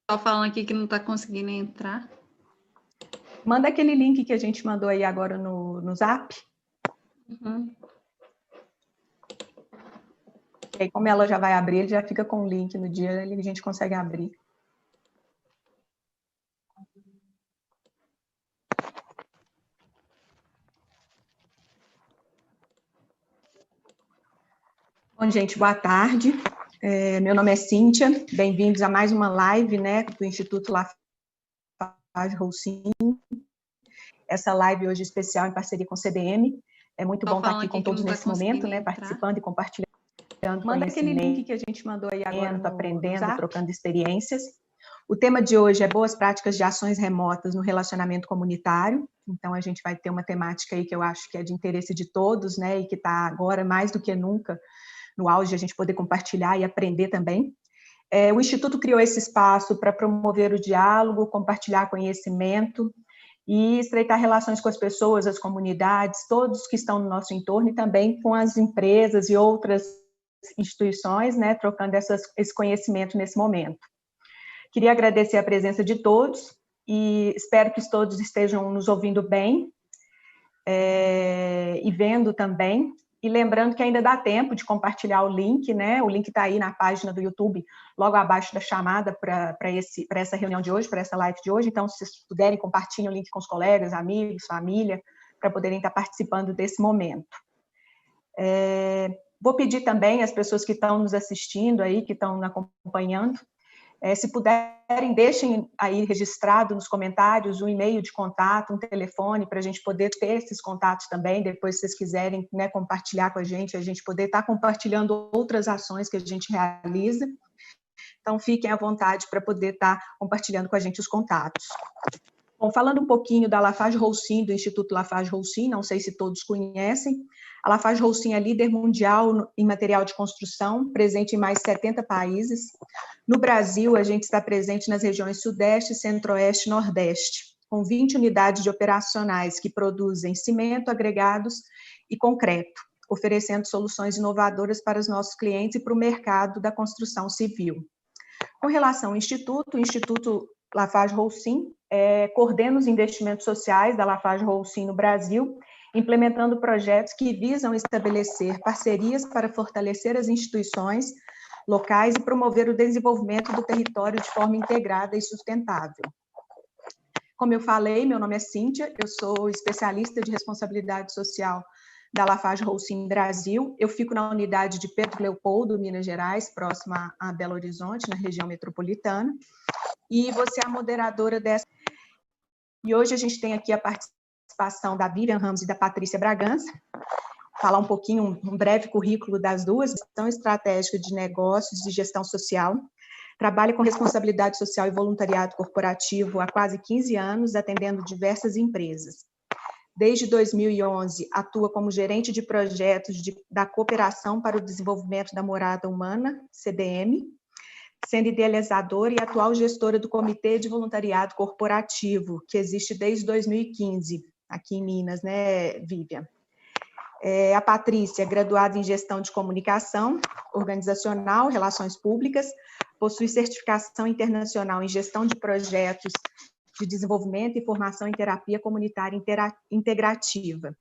Tá falando aqui que não está conseguindo entrar. Manda aquele link que a gente mandou aí agora no Zap. Uhum. E aí, como ela já vai abrir, ele já fica com o link no dia, a gente consegue abrir. Bom, gente, boa tarde. Meu nome é Cíntia, bem-vindos a mais uma live, né, do Instituto Lafarge-Holcim. Essa live hoje especial em parceria com o CDM. É muito bom estar aqui com todos nesse momento, né, participando e compartilhando. Manda aquele link que a gente mandou aí agora, aprendendo, trocando experiências. O tema de hoje é boas práticas de ações remotas no relacionamento comunitário. Então, a gente vai ter uma temática aí que eu acho que é de interesse de todos, né, e que está agora mais do que nunca no auge, a gente poder compartilhar e aprender também. O Instituto criou esse espaço para promover o diálogo, compartilhar conhecimento e estreitar relações com as pessoas, as comunidades, todos que estão no nosso entorno e também com as empresas e outras instituições, né, trocando esse conhecimento nesse momento. Queria agradecer a presença de todos e espero que todos estejam nos ouvindo bem e vendo também. E lembrando que ainda dá tempo de compartilhar o link, né? O link está aí na página do YouTube, logo abaixo da chamada para essa reunião de hoje, para essa live de hoje. Então, se vocês puderem, compartilhem o link com os colegas, amigos, família, para poderem estar participando desse momento. Vou pedir também às pessoas que estão nos assistindo aí, que estão acompanhando, se puderem, deixem aí registrado nos comentários um e-mail de contato, um telefone, para a gente poder ter esses contatos também, depois se vocês quiserem, né, compartilhar com a gente poder estar compartilhando outras ações que a gente realiza. Então, fiquem à vontade para poder estar compartilhando com a gente os contatos. Bom, falando um pouquinho da Lafarge-Holcim, do Instituto Lafarge-Holcim, não sei se todos conhecem, a Lafarge-Holcim é líder mundial em material de construção, presente em mais de 70 países. No Brasil, a gente está presente nas regiões Sudeste, Centro-Oeste e Nordeste, com 20 unidades de operacionais que produzem cimento, agregados e concreto, oferecendo soluções inovadoras para os nossos clientes e para o mercado da construção civil. Com relação ao Instituto, o Instituto Lafarge-Holcim coordena os investimentos sociais da Lafarge-Holcim no Brasil, implementando projetos que visam estabelecer parcerias para fortalecer as instituições locais e promover o desenvolvimento do território de forma integrada e sustentável. Como eu falei, meu nome é Cíntia, eu sou especialista de responsabilidade social da Lafarge-Holcim Brasil. Eu fico na unidade de Pedro Leopoldo, Minas Gerais, próxima a Belo Horizonte, na região metropolitana, e vou ser a moderadora dessa. E hoje a gente tem aqui a participação da Vivian Ramos e da Patrícia Bragança, falar um pouquinho, um breve currículo das duas, gestão estratégica de negócios e gestão social, trabalha com responsabilidade social e voluntariado corporativo há quase 15 anos, atendendo diversas empresas. Desde 2011, atua como gerente de projetos da Cooperação para o Desenvolvimento da Morada Humana, CDM, sendo idealizadora e atual gestora do Comitê de Voluntariado Corporativo, que existe desde 2015, aqui em Minas, né, Vivian? A Patrícia, graduada em Gestão de Comunicação Organizacional, Relações Públicas, possui certificação internacional em Gestão de Projetos de Desenvolvimento e Formação em Terapia Comunitária Integrativa.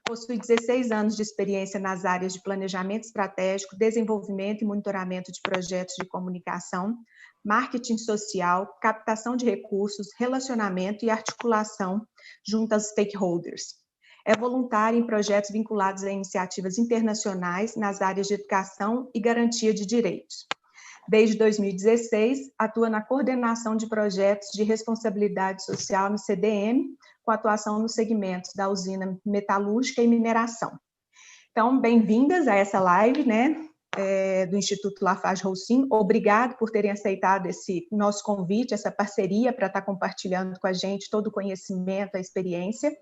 Possui 16 anos de experiência nas áreas de planejamento estratégico, desenvolvimento e monitoramento de projetos de comunicação, marketing social, captação de recursos, relacionamento e articulação junto aos stakeholders. É voluntária em projetos vinculados a iniciativas internacionais nas áreas de educação e garantia de direitos. Desde 2016, atua na coordenação de projetos de responsabilidade social no CDM, com atuação nos segmentos da usina metalúrgica e mineração. Então, bem-vindas a essa live, né, do Instituto Lafarge-Holcim. Obrigado por terem aceitado esse nosso convite, essa parceria para estar compartilhando com a gente todo o conhecimento, a experiência.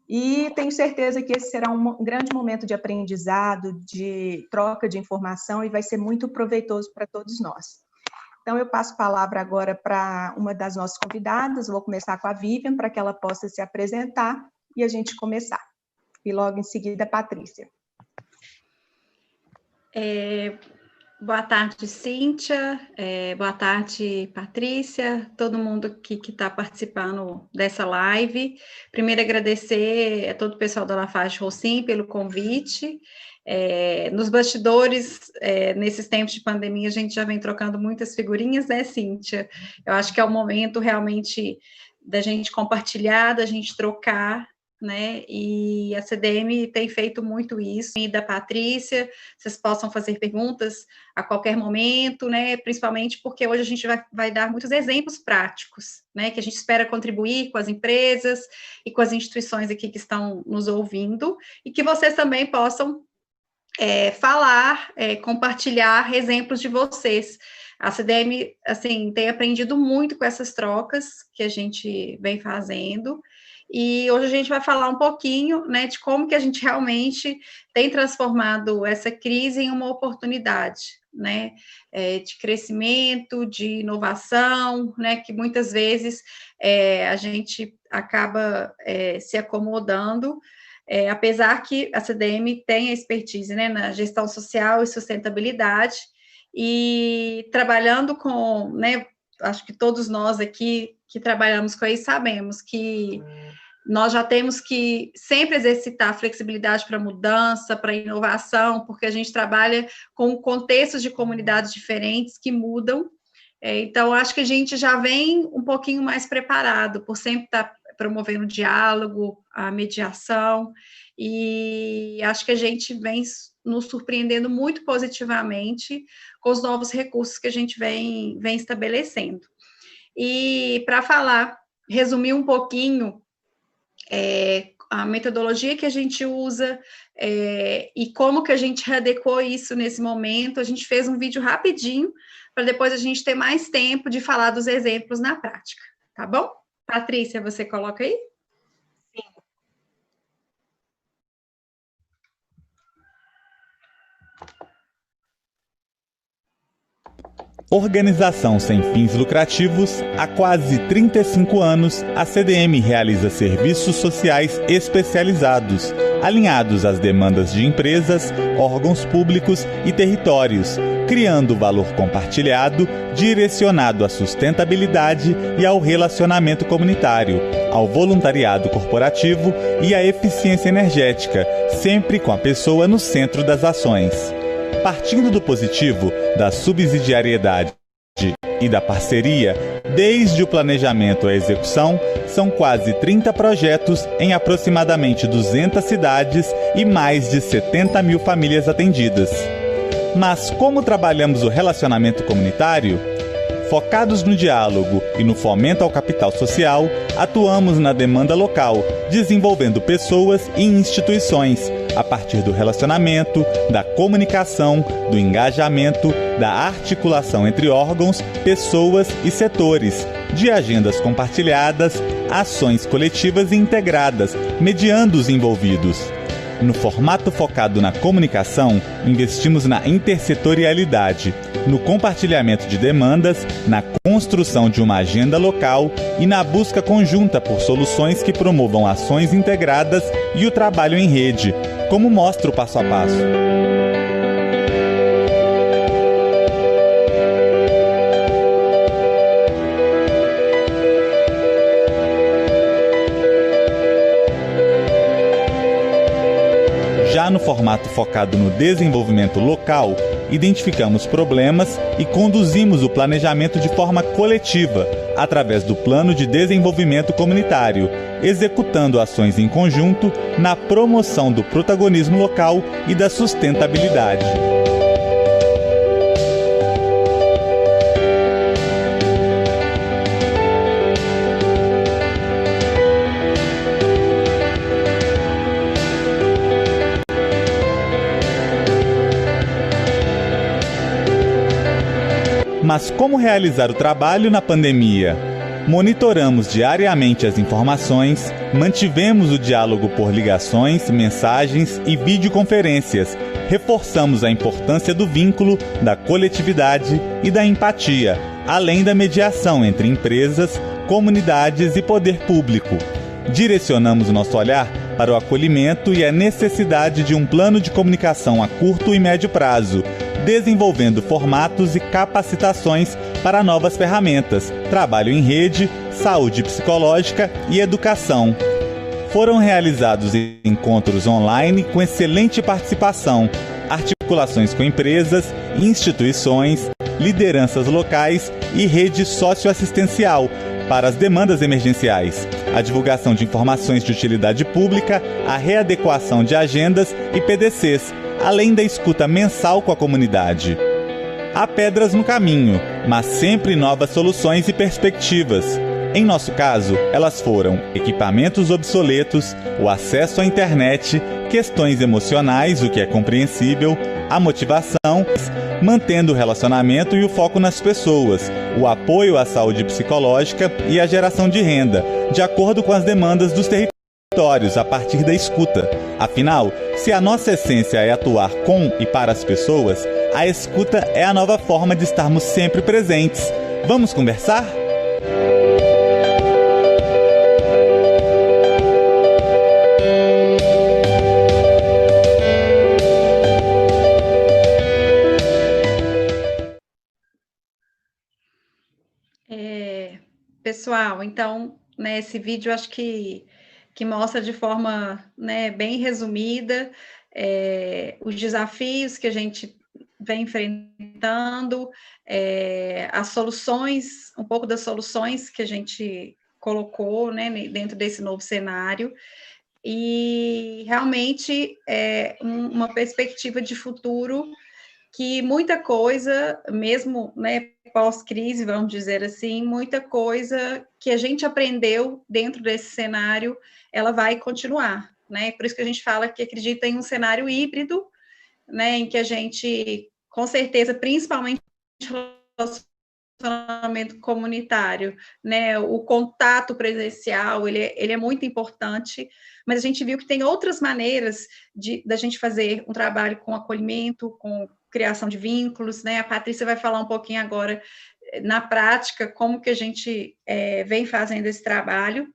E tenho certeza que esse será um grande momento de aprendizado, de troca de informação e vai ser muito proveitoso para todos nós. Então, eu passo a palavra agora para uma das nossas convidadas, vou começar com a Vivian, para que ela possa se apresentar e a gente começar. E logo em seguida, a Patrícia. Boa tarde, Cíntia. Boa tarde, Patrícia, todo mundo que está participando dessa live. Primeiro, agradecer a todo o pessoal da LafargeHolcim pelo convite. Nos bastidores, nesses tempos de pandemia, a gente já vem trocando muitas figurinhas, né, Cíntia? Eu acho que é o momento realmente da gente compartilhar, da gente trocar, né? E a CDM tem feito muito isso. E da Patrícia, vocês possam fazer perguntas a qualquer momento, né? Principalmente porque hoje a gente vai dar muitos exemplos práticos, né? Que a gente espera contribuir com as empresas e com as instituições aqui que estão nos ouvindo, e que vocês também possam falar, compartilhar exemplos de vocês. A CDM, assim, tem aprendido muito com essas trocas que a gente vem fazendo. E hoje a gente vai falar um pouquinho, né, de como que a gente realmente tem transformado essa crise em uma oportunidade, né, de crescimento, de inovação, né, que muitas vezes a gente acaba se acomodando, apesar que a CDM tem a expertise, né, na gestão social e sustentabilidade, e trabalhando com, né, acho que todos nós aqui que trabalhamos com isso sabemos que nós já temos que sempre exercitar a flexibilidade para mudança, para inovação, porque a gente trabalha com contextos de comunidades diferentes que mudam. Então, acho que a gente já vem um pouquinho mais preparado, por sempre estar promovendo o diálogo, a mediação, e acho que a gente vem nos surpreendendo muito positivamente com os novos recursos que a gente vem estabelecendo. E para falar, resumir um pouquinho a metodologia que a gente usa e como que a gente readequou isso nesse momento, a gente fez um vídeo rapidinho para depois a gente ter mais tempo de falar dos exemplos na prática, tá bom? Patrícia, você coloca aí? Sim. Organização sem fins lucrativos, há quase 35 anos, a CDM realiza serviços sociais especializados, alinhados às demandas de empresas, órgãos públicos e territórios, criando valor compartilhado, direcionado à sustentabilidade e ao relacionamento comunitário, ao voluntariado corporativo e à eficiência energética, sempre com a pessoa no centro das ações. Partindo do positivo, da subsidiariedade e da parceria, desde o planejamento à execução, são quase 30 projetos em aproximadamente 200 cidades e mais de 70 mil famílias atendidas. Mas como trabalhamos o relacionamento comunitário? Focados no diálogo e no fomento ao capital social, atuamos na demanda local, desenvolvendo pessoas e instituições, a partir do relacionamento, da comunicação, do engajamento, da articulação entre órgãos, pessoas e setores, de agendas compartilhadas, ações coletivas e integradas, mediando os envolvidos. No formato focado na comunicação, investimos na intersetorialidade, no compartilhamento de demandas, na construção de uma agenda local e na busca conjunta por soluções que promovam ações integradas e o trabalho em rede, como mostra o passo a passo. Já no formato focado no desenvolvimento local, identificamos problemas e conduzimos o planejamento de forma coletiva, através do Plano de Desenvolvimento Comunitário, executando ações em conjunto na promoção do protagonismo local e da sustentabilidade. Mas como realizar o trabalho na pandemia? Monitoramos diariamente as informações, mantivemos o diálogo por ligações, mensagens e videoconferências, reforçamos a importância do vínculo, da coletividade e da empatia, além da mediação entre empresas, comunidades e poder público. Direcionamos nosso olhar para o acolhimento e a necessidade de um plano de comunicação a curto e médio prazo, desenvolvendo formatos e capacitações para novas ferramentas, trabalho em rede, saúde psicológica e educação. Foram realizados encontros online com excelente participação, articulações com empresas, instituições, lideranças locais e rede socioassistencial para as demandas emergenciais, a divulgação de informações de utilidade pública, a readequação de agendas e PDCs, além da escuta mensal com a comunidade. Há pedras no caminho, mas sempre novas soluções e perspectivas. Em nosso caso, elas foram equipamentos obsoletos, o acesso à internet, questões emocionais, o que é compreensível, a motivação, mantendo o relacionamento e o foco nas pessoas, o apoio à saúde psicológica e a geração de renda, de acordo com as demandas dos territórios, a partir da escuta. Afinal, se a nossa essência é atuar com e para as pessoas, a escuta é a nova forma de estarmos sempre presentes. Vamos conversar? Pessoal, então, né, esse vídeo acho que mostra de forma, né, bem resumida os desafios que a gente vem enfrentando, as soluções, um pouco das soluções que a gente colocou, né, dentro desse novo cenário, e realmente uma perspectiva de futuro que muita coisa, mesmo, né, pós-crise, vamos dizer assim, muita coisa que a gente aprendeu dentro desse cenário, ela vai continuar, né? Por isso que a gente fala que acredita em um cenário híbrido, né, em que a gente, com certeza, principalmente relacionamento comunitário, né, o contato presencial, ele é muito importante, mas a gente viu que tem outras maneiras da gente fazer um trabalho com acolhimento, com criação de vínculos, né? A Patrícia vai falar um pouquinho agora, na prática, como que a gente vem fazendo esse trabalho,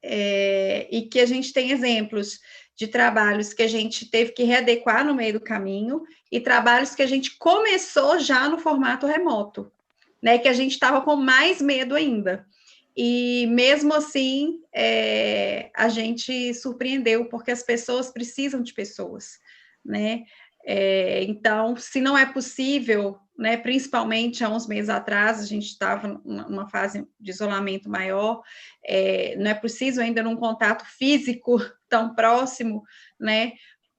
e que a gente tem exemplos de trabalhos que a gente teve que readequar no meio do caminho, e trabalhos que a gente começou já no formato remoto, né? Que a gente estava com mais medo ainda. E mesmo assim, a gente surpreendeu, porque as pessoas precisam de pessoas, né? Então, se não é possível, né, principalmente há uns meses atrás, a gente estava numa fase de isolamento maior, não é possível ainda num contato físico tão próximo, né?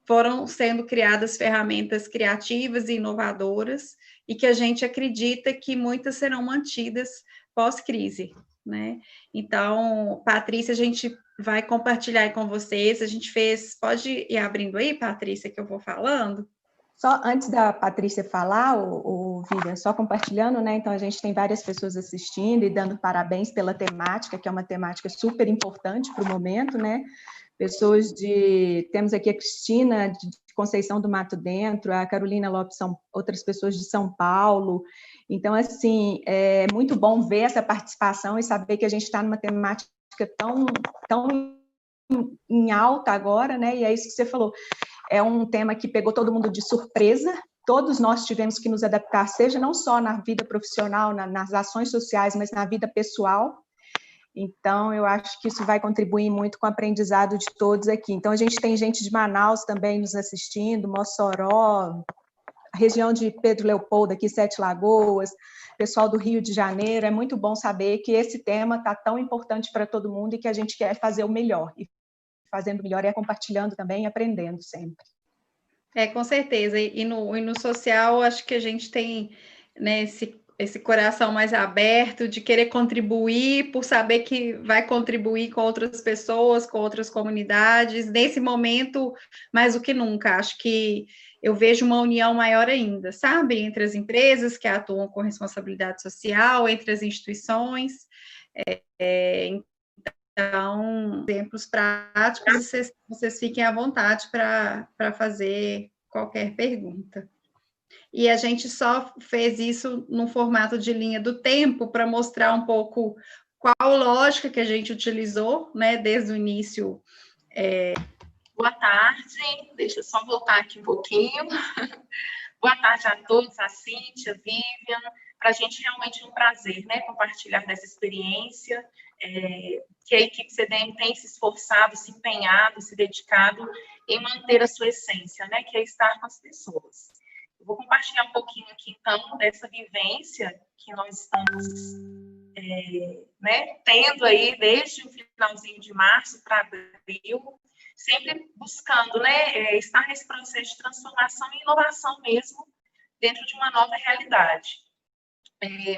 Foram sendo criadas ferramentas criativas e inovadoras, e que a gente acredita que muitas serão mantidas pós-crise, né? Então, Patrícia, a gente vai compartilhar aí com vocês, a gente fez, pode ir abrindo aí, Patrícia, que eu vou falando? Só antes da Patrícia falar, o Vivian, só compartilhando, né? Então, a gente tem várias pessoas assistindo e dando parabéns pela temática, que é uma temática super importante para o momento, né? Temos aqui a Cristina, de Conceição do Mato Dentro, a Carolina Lopes, são outras pessoas de São Paulo. Então, assim, é muito bom ver essa participação e saber que a gente está numa temática tão em alta agora, né? E é isso que você falou. É um tema que pegou todo mundo de surpresa. Todos nós tivemos que nos adaptar, seja não só na vida profissional, nas ações sociais, mas na vida pessoal. Então, eu acho que isso vai contribuir muito com o aprendizado de todos aqui. Então, a gente tem gente de Manaus também nos assistindo, Mossoró, a região de Pedro Leopoldo, aqui, Sete Lagoas, pessoal do Rio de Janeiro. É muito bom saber que esse tema está tão importante para todo mundo e que a gente quer fazer o melhor. E fazendo melhor é compartilhando também e aprendendo sempre. Com certeza. E no social, acho que a gente tem, né, esse coração mais aberto de querer contribuir, por saber que vai contribuir com outras pessoas, com outras comunidades. Nesse momento, mais do que nunca, acho que eu vejo uma união maior ainda, sabe? Entre as empresas que atuam com responsabilidade social, entre as instituições. Então, exemplos práticos, vocês fiquem à vontade para fazer qualquer pergunta. E a gente só fez isso no formato de linha do tempo para mostrar um pouco qual lógica que a gente utilizou, né, desde o início. Boa tarde, deixa eu só voltar aqui um pouquinho Boa tarde a todos, a Cíntia, Vivian. Para a gente realmente é um prazer, né, compartilhar dessa experiência, que a equipe CDM tem se esforçado, se empenhado, se dedicado em manter a sua essência, né, que é estar com as pessoas. Eu vou compartilhar um pouquinho aqui, então, dessa vivência que nós estamos né, tendo aí desde o finalzinho de março para abril, sempre buscando, né, estar nesse processo de transformação e inovação mesmo dentro de uma nova realidade.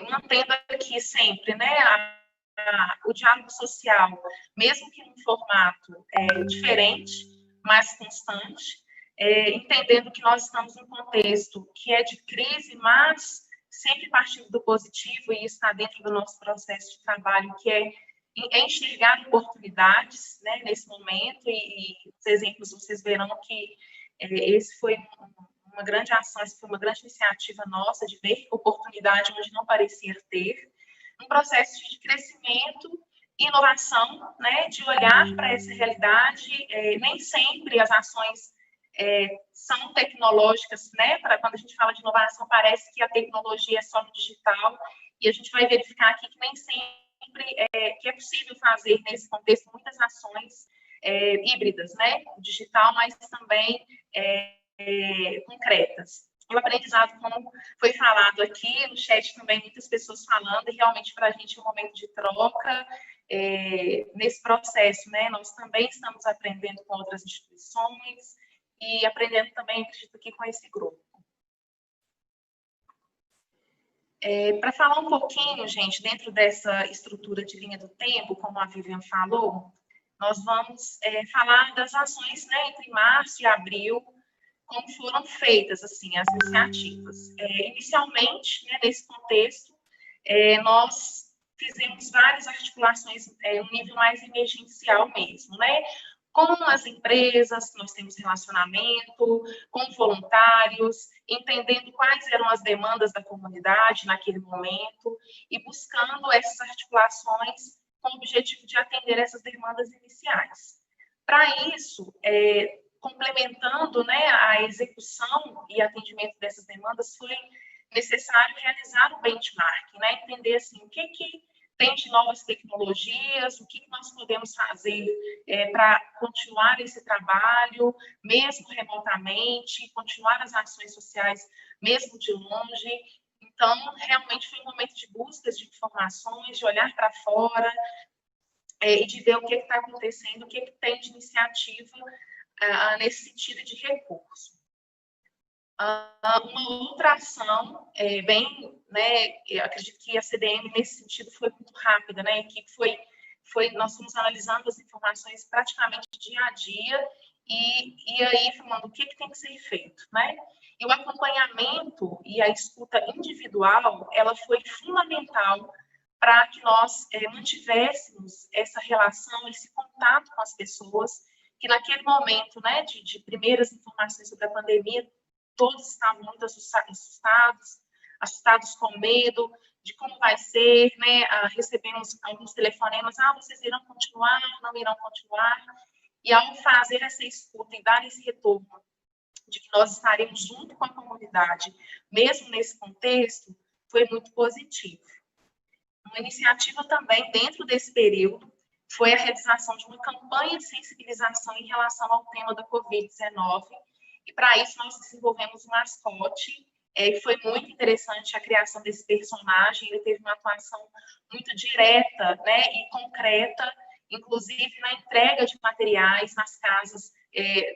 Mantendo aqui sempre, né, o diálogo social, mesmo que num formato diferente, mas constante, entendendo que nós estamos num contexto que é de crise, mas sempre partindo do positivo, e está dentro do nosso processo de trabalho, que é enxergar oportunidades, né, nesse momento, e os exemplos vocês verão que esse foi uma grande ação, essa foi uma grande iniciativa nossa de ver oportunidade onde não parecia ter, um processo de crescimento e inovação, né, de olhar para essa realidade. Nem sempre as ações são tecnológicas, né? Quando a gente fala de inovação, parece que a tecnologia é só no digital, e a gente vai verificar aqui que nem sempre que é possível fazer nesse contexto muitas ações híbridas, né? Digital, mas também concretas. O aprendizado, como foi falado aqui no chat também, muitas pessoas falando, e realmente para a gente é um momento de troca nesse processo, né? Nós também estamos aprendendo com outras instituições e aprendendo também, acredito que com esse grupo. Para falar um pouquinho, gente, dentro dessa estrutura de linha do tempo, como a Vivian falou, nós vamos falar das ações, né, entre março e abril, como foram feitas, assim, as iniciativas. Inicialmente, né, nesse contexto, nós fizemos várias articulações no nível mais emergencial mesmo, né? Com as empresas, nós temos relacionamento, com voluntários, entendendo quais eram as demandas da comunidade naquele momento e buscando essas articulações com o objetivo de atender essas demandas iniciais. Para isso, complementando, né, a execução e atendimento dessas demandas, foi necessário realizar o benchmarking, né, entender assim, o que tem de novas tecnologias, o que nós podemos fazer para continuar esse trabalho, mesmo remotamente, continuar as ações sociais, mesmo de longe. Então, realmente foi um momento de buscas de informações, de olhar para fora e de ver o que está acontecendo, o que tem de iniciativa nesse sentido de recurso. Uma outra ação né, eu acredito que a CDM nesse sentido foi muito rápida, né, a equipe nós fomos analisando as informações praticamente dia a dia e aí falando o que tem que ser feito, né, e o acompanhamento e a escuta individual, ela foi fundamental para que nós mantivéssemos essa relação, esse contato com as pessoas, que naquele momento, né, de primeiras informações sobre a pandemia, todos estavam muito assustados com medo de como vai ser, né? Recebemos alguns telefonemas, vocês irão continuar, não irão continuar, e ao fazer essa escuta e dar esse retorno de que nós estaremos junto com a comunidade, mesmo nesse contexto, foi muito positivo. Uma iniciativa também, dentro desse período, foi a realização de uma campanha de sensibilização em relação ao tema da Covid-19, e para isso nós desenvolvemos um mascote, e foi muito interessante a criação desse personagem, ele teve uma atuação muito direta, né, e concreta, inclusive na entrega de materiais nas casas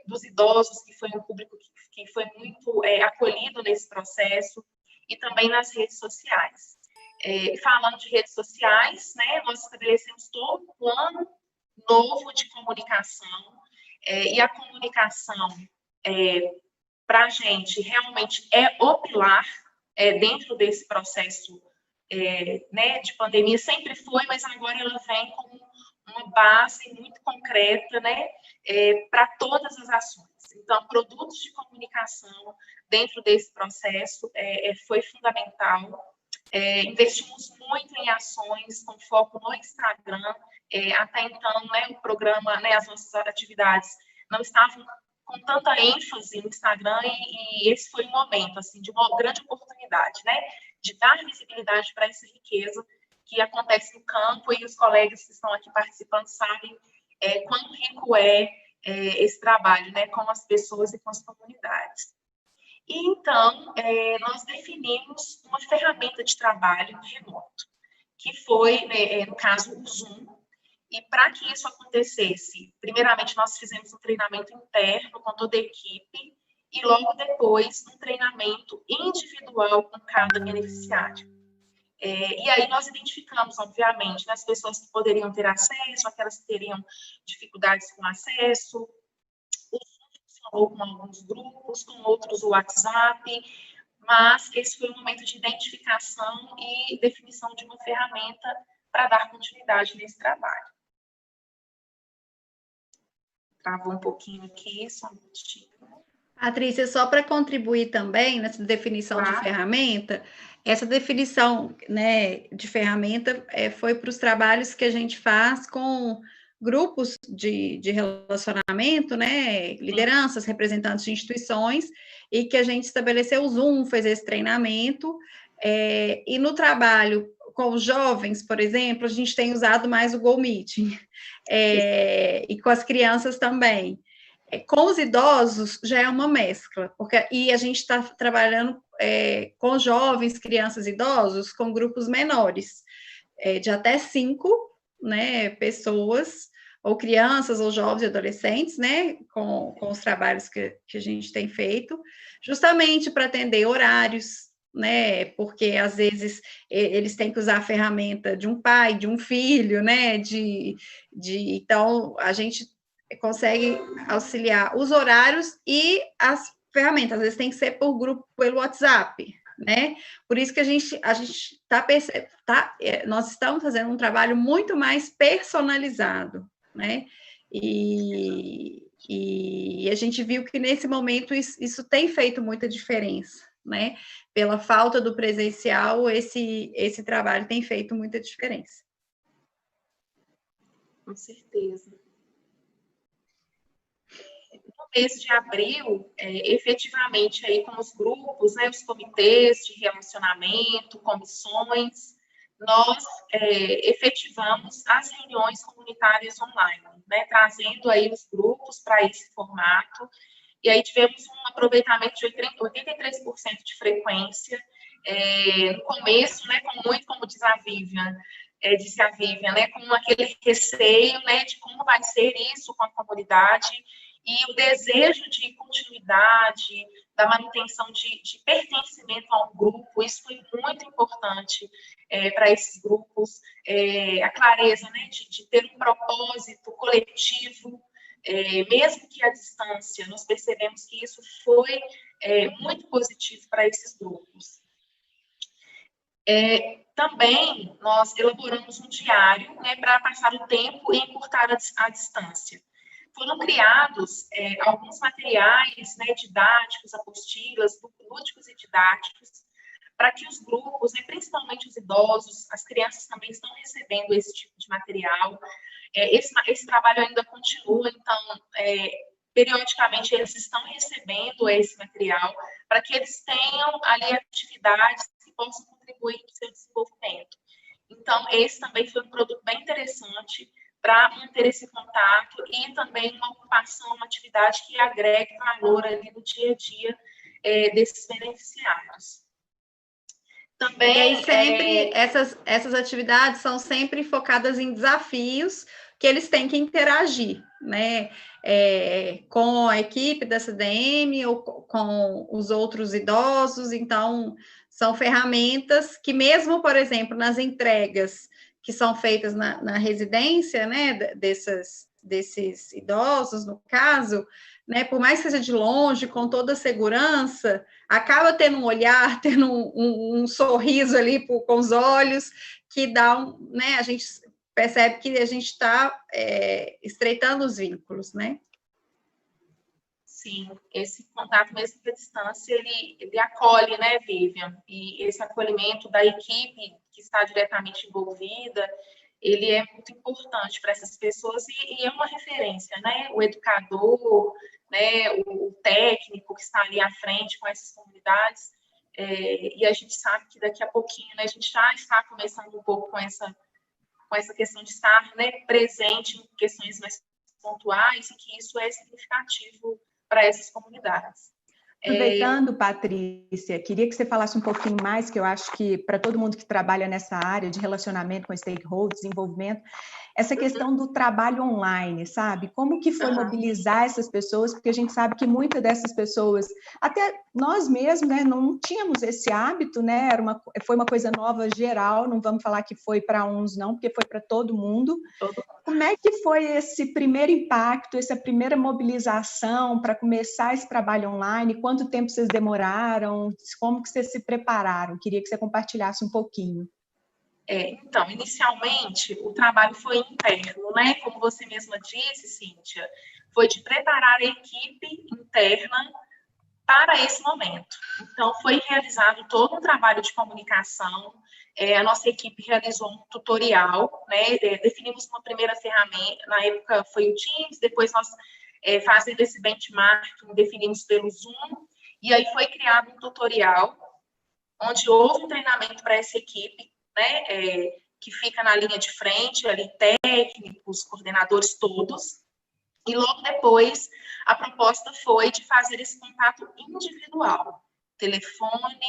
dos idosos, que foi um público que foi muito acolhido nesse processo, e também nas redes sociais. Falando de redes sociais, né, nós estabelecemos todo um plano novo de comunicação, e a comunicação para a gente realmente é o pilar dentro desse processo né, de pandemia, sempre foi, mas agora ela vem como uma base muito concreta, né, para todas as ações. Então, produtos de comunicação dentro desse processo foi fundamental. Investimos muito em ações com foco no Instagram. Até então, né, o programa, né, as nossas atividades não estavam com tanta ênfase no Instagram, e esse foi um momento, assim, de uma grande oportunidade, né? De dar visibilidade para essa riqueza que acontece no campo, e os colegas que estão aqui participando sabem quão rico é esse trabalho, né, com as pessoas e com as comunidades. E, então, nós definimos uma ferramenta de trabalho remoto, que foi, no caso, o Zoom. E para que isso acontecesse, primeiramente nós fizemos um treinamento interno com toda a equipe e logo depois um treinamento individual com cada beneficiário. E aí nós identificamos, obviamente, né, as pessoas que poderiam ter acesso, aquelas que teriam dificuldades com acesso. O Zoom funcionou com alguns grupos, com outros o WhatsApp, mas esse foi um momento de identificação e definição de uma ferramenta para dar continuidade nesse trabalho. Travou um pouquinho aqui, só um minutinho. Patrícia, só para contribuir também nessa definição de ferramenta, essa definição, né, de ferramenta foi para os trabalhos que a gente faz com grupos de relacionamento, né, lideranças, representantes de instituições, e que a gente estabeleceu o Zoom, fez esse treinamento, e no trabalho com os jovens, por exemplo, a gente tem usado mais o Go Meeting, e com as crianças também. Com os idosos já é uma mescla, e a gente está trabalhando com jovens, crianças e idosos, com grupos menores, de até 5, né, pessoas, ou crianças, ou jovens e adolescentes, né, com os trabalhos que a gente tem feito, justamente para atender horários, né, porque às vezes eles têm que usar a ferramenta de um pai, de um filho, né, então a gente consegue auxiliar os horários e as ferramentas, às vezes tem que ser por grupo, pelo WhatsApp, né, por isso que nós estamos fazendo um trabalho muito mais personalizado, né, e a gente viu que nesse momento isso tem feito muita diferença, né, pela falta do presencial, esse trabalho tem feito muita diferença. Com certeza. No mês de abril, efetivamente, aí com os grupos, né, os comitês de relacionamento, comissões, nós efetivamos as reuniões comunitárias online, né, trazendo aí os grupos para esse formato. E aí tivemos um aproveitamento de 83% de frequência. No começo, né, como disse a Vivian, né, com aquele receio, né, de como vai ser isso com a comunidade, e o desejo de continuidade, da manutenção de pertencimento a um grupo. Isso foi muito importante para esses grupos, a clareza, né, de ter um propósito coletivo, mesmo que à distância. Nós percebemos que isso foi muito positivo para esses grupos. Também nós elaboramos um diário, né, para passar o tempo e encurtar a distância. Foram criados alguns materiais, né, didáticos, apostilas, lúdicos e didáticos, para que os grupos, né, principalmente os idosos, as crianças também estão recebendo esse tipo de material. Esse trabalho ainda continua, então, periodicamente, eles estão recebendo esse material para que eles tenham ali atividades que possam contribuir para o seu desenvolvimento. Então, esse também foi um produto bem interessante para manter esse contato e também uma ocupação, uma atividade que agregue valor ali no dia a dia desses beneficiários. Também sempre essas atividades são sempre focadas em desafios que eles têm que interagir, né, com a equipe da CDM ou com os outros idosos. Então, são ferramentas que mesmo, por exemplo, nas entregas que são feitas na residência, né, desses idosos, no caso, né, por mais que seja de longe, com toda a segurança, acaba tendo um olhar, tendo um sorriso ali com os olhos, que dá né, a gente percebe que a gente está estreitando os vínculos, né? Sim, esse contato mesmo à distância, ele acolhe, né, Vivian? E esse acolhimento da equipe que está diretamente envolvida, ele é muito importante para essas pessoas e é uma referência, né? O educador, né, o técnico que está ali à frente com essas comunidades, e a gente sabe que daqui a pouquinho, né, a gente já está começando um pouco com essa questão de estar, né, presente em questões mais pontuais, e que isso é significativo para essas comunidades. Aproveitando, Patrícia, queria que você falasse um pouquinho mais, que eu acho que para todo mundo que trabalha nessa área de relacionamento com stakeholders, desenvolvimento, essa questão do trabalho online, sabe? Como que foi mobilizar essas pessoas? Porque a gente sabe que muitas dessas pessoas, até nós mesmos, né, não tínhamos esse hábito, né? Foi uma coisa nova geral, não vamos falar que foi para uns não, porque foi para todo mundo. Como é que foi esse primeiro impacto, essa primeira mobilização para começar esse trabalho online? Quanto tempo vocês demoraram? Como que vocês se prepararam? Queria que você compartilhasse um pouquinho. Então, inicialmente, o trabalho foi interno, né? Como você mesma disse, Cíntia, foi de preparar a equipe interna para esse momento. Então, foi realizado todo um trabalho de comunicação, a nossa equipe realizou um tutorial, né? Definimos uma primeira ferramenta, na época foi o Teams, depois nós, fazendo esse benchmarking, definimos pelo Zoom, e aí foi criado um tutorial, onde houve um treinamento para essa equipe, né, que fica na linha de frente, ali técnicos, coordenadores todos, e logo depois a proposta foi de fazer esse contato individual, telefonar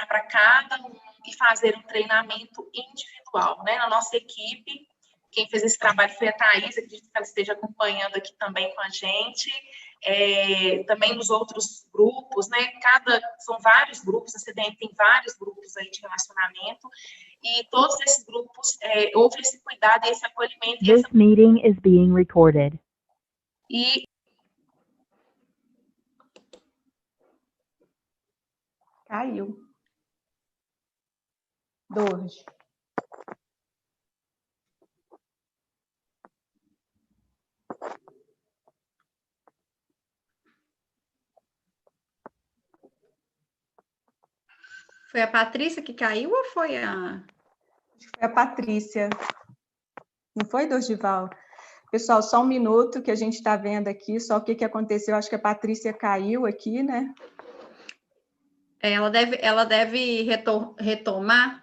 para cada um e fazer um treinamento individual, né, na nossa equipe. Quem fez esse trabalho foi a Thaís, acredito que ela esteja acompanhando aqui também com a gente, também nos outros grupos, né? São vários grupos, a CDM tem vários grupos aí de relacionamento, e todos esses grupos houve esse cuidado e esse acolhimento. This meeting is being recorded. E caiu. Dorge. Foi a Patrícia que caiu ou foi Acho que foi a Patrícia. Não foi, Dorgival? Pessoal, só um minuto que a gente está vendo aqui, só o que aconteceu. Acho que a Patrícia caiu aqui, né? Ela deve retomar,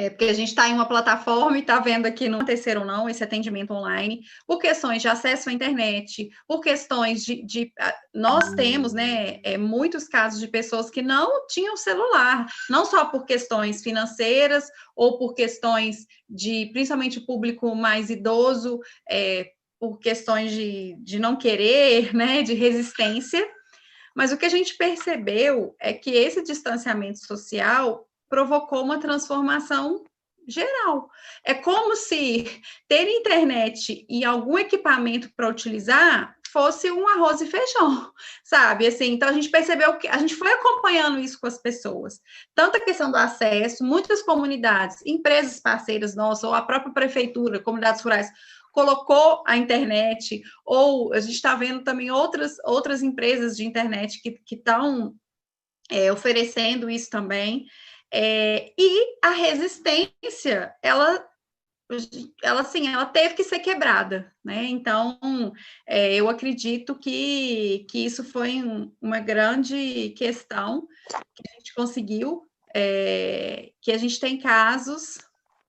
porque a gente está em uma plataforma e está vendo aqui não acontecer ou não esse atendimento online, por questões de acesso à internet, por questões nós temos, né, muitos casos de pessoas que não tinham celular, não só por questões financeiras ou por questões principalmente o público mais idoso, por questões de não querer, né, de resistência, mas o que a gente percebeu é que esse distanciamento social provocou uma transformação geral. É como se ter internet e algum equipamento para utilizar fosse um arroz e feijão, sabe? Assim, então a gente percebeu que a gente foi acompanhando isso com as pessoas. Tanto a questão do acesso, muitas comunidades, empresas parceiras nossas, ou a própria prefeitura, comunidades rurais, colocou a internet, ou a gente está vendo também outras empresas de internet que estão oferecendo isso também. E a resistência, ela teve que ser quebrada, né? Então, eu acredito que isso foi uma grande questão que a gente conseguiu, que a gente tem casos...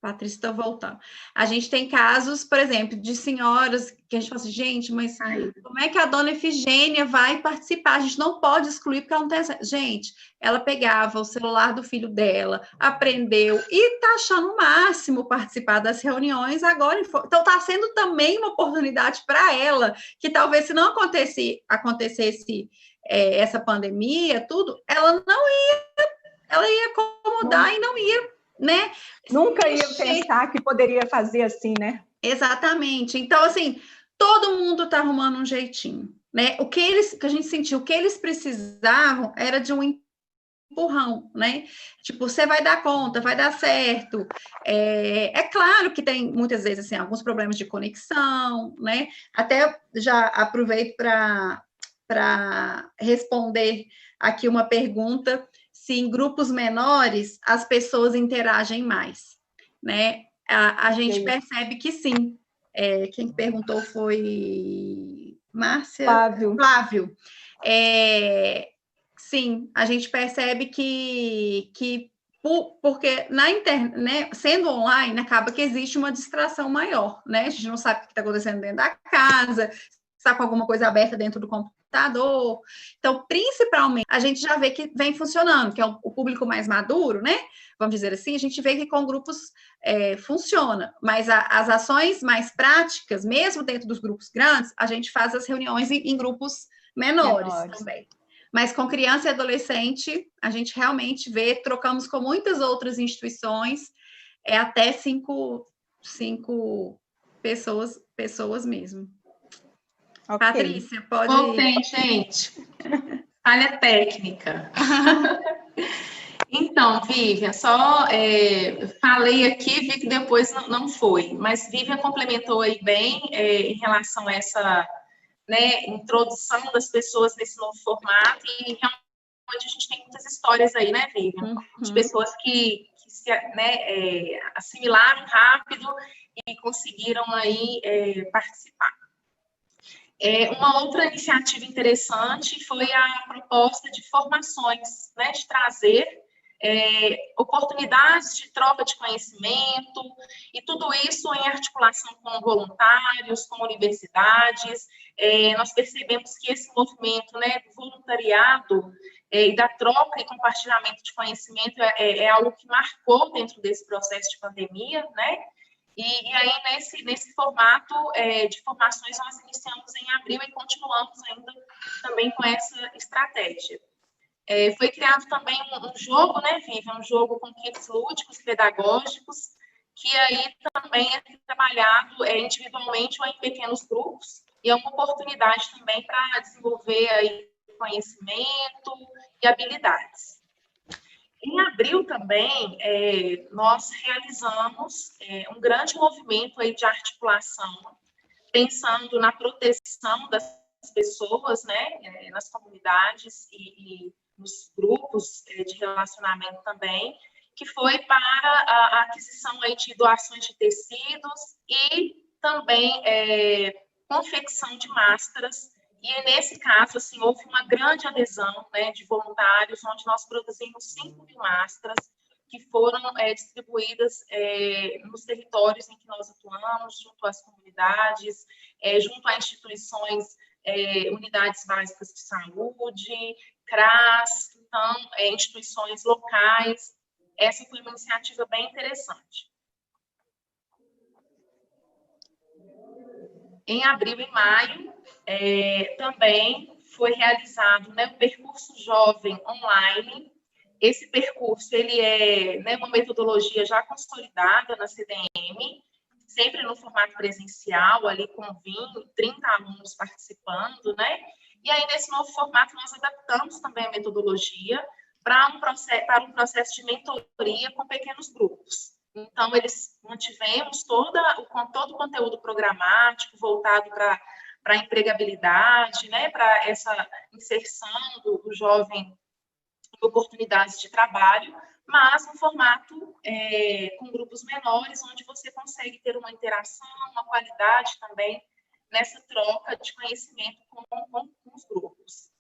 Patrícia está voltando. A gente tem casos, por exemplo, de senhoras que a gente fala assim, gente, mas como é que a dona Efigênia vai participar? A gente não pode excluir, porque ela não tem... Gente, ela pegava o celular do filho dela, aprendeu e está achando o máximo participar das reuniões agora. Então, está sendo também uma oportunidade para ela, que talvez se não acontecesse essa pandemia, tudo, ela ia acomodar e não ia, né? Nunca ia pensar que poderia fazer assim, né? Exatamente. Então, assim, todo mundo está arrumando um jeitinho, né? O que a gente sentiu, o que eles precisavam era de um empurrão, né? Tipo, você vai dar conta, vai dar certo. É claro que tem, muitas vezes, assim, alguns problemas de conexão, né? Até já aproveito para responder aqui uma pergunta, se em grupos menores as pessoas interagem mais, né? A gente percebe que sim. Quem perguntou foi Márcia? Flávio. Sim, a gente percebe que porque na internet, né, sendo online, acaba que existe uma distração maior, né? A gente não sabe o que está acontecendo dentro da casa, está com alguma coisa aberta dentro do computador. Então, principalmente, a gente já vê que vem funcionando, que é o público mais maduro, né? Vamos dizer assim, a gente vê que com grupos funciona, mas as ações mais práticas, mesmo dentro dos grupos grandes, a gente faz as reuniões em grupos menores também. Mas com criança e adolescente, a gente realmente vê, trocamos com muitas outras instituições, até cinco pessoas mesmo. Okay. Patrícia, pode... Voltei, gente. Falha técnica. Então, Vivian, só falei aqui, vi que depois não foi, mas Vivian complementou aí bem em relação a essa... né, introdução das pessoas nesse novo formato, e realmente a gente tem muitas histórias aí, né, Vivian? De pessoas que se assimilaram rápido e conseguiram aí participar. Uma outra iniciativa interessante foi a proposta de formações, né, de trazer oportunidades de troca de conhecimento, e tudo isso em articulação com voluntários, com universidades. Nós percebemos que esse movimento, né, do voluntariado e da troca e compartilhamento de conhecimento é algo que marcou dentro desse processo de pandemia, né? E aí, nesse formato de formações, nós iniciamos em abril e continuamos ainda também com essa estratégia. Foi criado também um jogo, né, Vivian? Um jogo com kits lúdicos, pedagógicos, que aí também é trabalhado individualmente ou em pequenos grupos, e é uma oportunidade também para desenvolver aí conhecimento e habilidades. Em abril também, nós realizamos um grande movimento aí de articulação, pensando na proteção das pessoas, né, nas comunidades e nos grupos de relacionamento também, que foi para a aquisição aí de doações de tecidos e também confecção de máscaras. E nesse caso, assim, houve uma grande adesão, né, de voluntários, onde nós produzimos 5.000 máscaras que foram distribuídas nos territórios em que nós atuamos, junto às comunidades, junto a instituições, unidades básicas de saúde, CRAS, então, instituições locais. Essa foi uma iniciativa bem interessante. Em abril e maio, também foi realizado, né, o percurso jovem online. Esse percurso ele é, né, uma metodologia já consolidada na CDM, sempre no formato presencial, ali com 20, 30 alunos participando, né? E aí, nesse novo formato, nós adaptamos também a metodologia para um processo de mentoria com pequenos grupos. Então, eles mantivemos todo o conteúdo programático voltado para a empregabilidade, né, para essa inserção do jovem em oportunidades de trabalho, mas no formato com grupos menores, onde você consegue ter uma interação, uma qualidade também nessa troca de conhecimento com os grupos.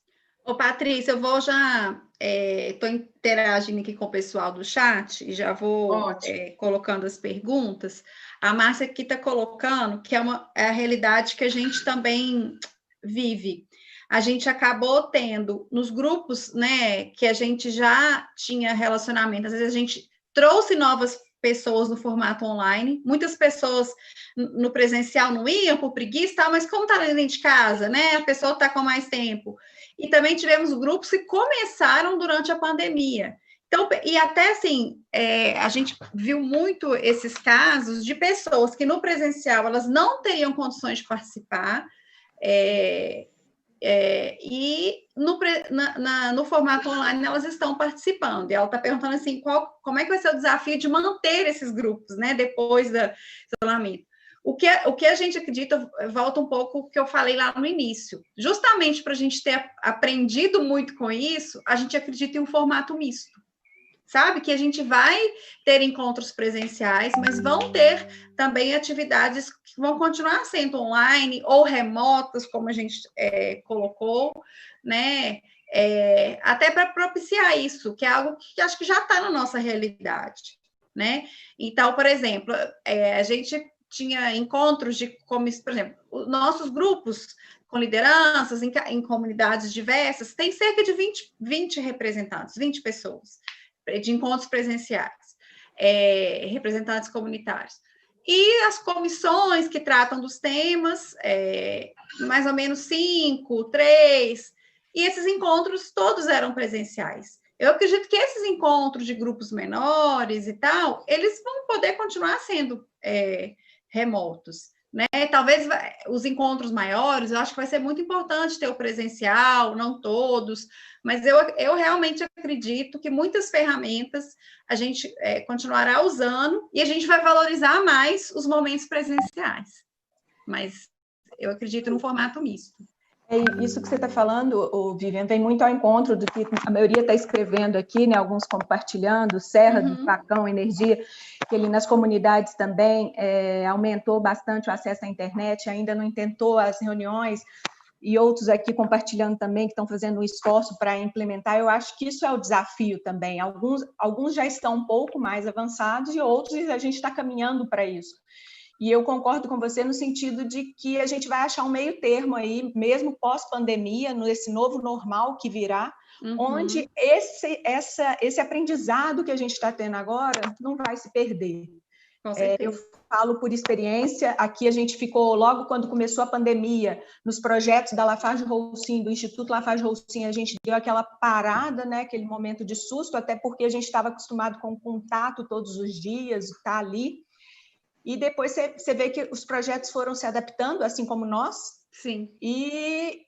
Ô, Patrícia, eu vou já... Estou interagindo aqui com o pessoal do chat e já vou colocando as perguntas. A Márcia aqui está colocando que é a realidade que a gente também vive. A gente acabou tendo nos grupos, né, que a gente já tinha relacionamento, às vezes a gente trouxe novas pessoas no formato online, muitas pessoas no presencial não iam por preguiça, mas como está dentro de casa, né, a pessoa está com mais tempo. E também tivemos grupos que começaram durante a pandemia. Então, e até assim, a gente viu muito esses casos de pessoas que no presencial elas não teriam condições de participar, e no formato online elas estão participando. E ela está perguntando assim, como é que vai ser o desafio de manter esses grupos, né, depois do isolamento. O que a gente acredita, volta um pouco o que eu falei lá no início. Justamente para a gente ter aprendido muito com isso, a gente acredita em um formato misto. sabe? Que a gente vai ter encontros presenciais, mas vão ter também atividades que vão continuar sendo online ou remotas, como a gente colocou, né? Até para propiciar isso, que é algo que acho que já está na nossa realidade, né? Então, por exemplo, a gente tinha encontros de, como, por exemplo, os nossos grupos com lideranças em comunidades diversas, tem cerca de 20 representantes, 20 pessoas, de encontros presenciais, representantes comunitários. E as comissões que tratam dos temas, mais ou menos 5, 3, e esses encontros todos eram presenciais. Eu acredito que esses encontros de grupos menores e tal, eles vão poder continuar sendo remotos, né? Talvez os encontros maiores, eu acho que vai ser muito importante ter o presencial, não todos, mas eu realmente acredito que muitas ferramentas a gente continuará usando e a gente vai valorizar mais os momentos presenciais. Mas eu acredito no formato misto. Isso que você está falando, Vivian, vem muito ao encontro do que a maioria está escrevendo aqui, né? Alguns compartilhando, Serra do Facão Energia, que ele nas comunidades também aumentou bastante o acesso à internet, ainda não intentou as reuniões, e outros aqui compartilhando também, que estão fazendo um esforço para implementar. Eu acho que isso é o desafio também. Alguns já estão um pouco mais avançados e outros a gente está caminhando para isso. E eu concordo com você no sentido de que a gente vai achar um meio termo aí, mesmo pós-pandemia, nesse novo normal que virá, onde esse aprendizado que a gente está tendo agora não vai se perder. Com certeza. Eu falo por experiência, aqui a gente ficou, logo quando começou a pandemia, nos projetos da Lafarge-Holcim, do Instituto Lafarge-Holcim, a gente deu aquela parada, né, aquele momento de susto, até porque a gente estava acostumado com contato todos os dias, estar ali. E depois você vê que os projetos foram se adaptando, assim como nós. Sim. E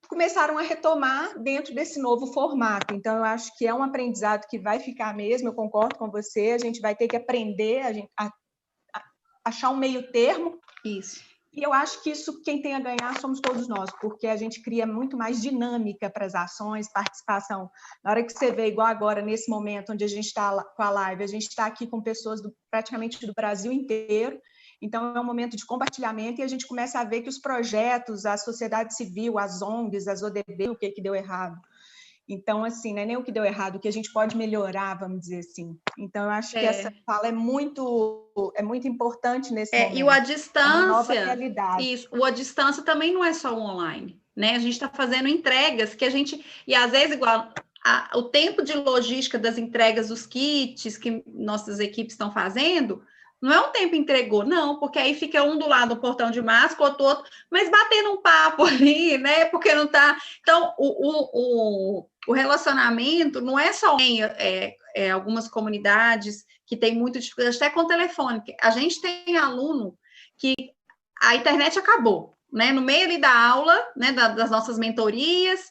começaram a retomar dentro desse novo formato. Então, eu acho que é um aprendizado que vai ficar mesmo, eu concordo com você, a gente vai ter que aprender a achar um meio termo. Isso. E eu acho que isso, quem tem a ganhar, somos todos nós, porque a gente cria muito mais dinâmica para as ações, participação. Na hora que você vê, igual agora, nesse momento onde a gente está com a live, a gente está aqui com pessoas praticamente do Brasil inteiro, então é um momento de compartilhamento e a gente começa a ver que os projetos, a sociedade civil, as ONGs, as ODB, o que deu errado. Então, assim, não é nem o que deu errado, o que a gente pode melhorar, vamos dizer assim. Então, eu acho que essa fala é muito importante nesse momento. E o à distância, uma nova realidade. Isso, o à distância também não é só o online, né? A gente está fazendo entregas que a gente... E, às vezes, igual o tempo de logística das entregas dos kits que nossas equipes estão fazendo... Não é um tempo entregou, não, porque aí fica um do lado do portão de máscara, outro, mas batendo um papo ali, né? Porque não tá... Então, o relacionamento não é só algumas comunidades que tem muita dificuldade, até com o telefone. A gente tem aluno que a internet acabou, né? No meio ali da aula, né? Das nossas mentorias,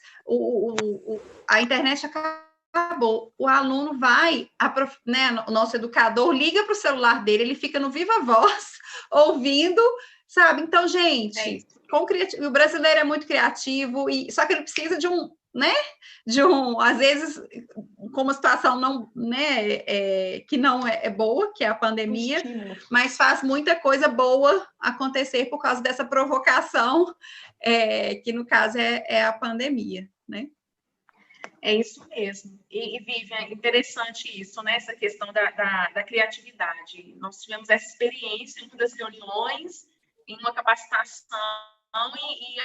a internet acabou. O aluno vai, né, o nosso educador liga para o celular dele, ele fica no viva voz, ouvindo, sabe? Então, gente, o brasileiro é muito criativo, só que ele precisa de um, né? Às vezes, com uma situação não, né, que não é boa, que é a pandemia, mas faz muita coisa boa acontecer por causa dessa provocação, que no caso é a pandemia, né? É isso mesmo. E Vivian, interessante isso, né? Essa questão da criatividade. Nós tivemos essa experiência em uma das reuniões, em uma capacitação, e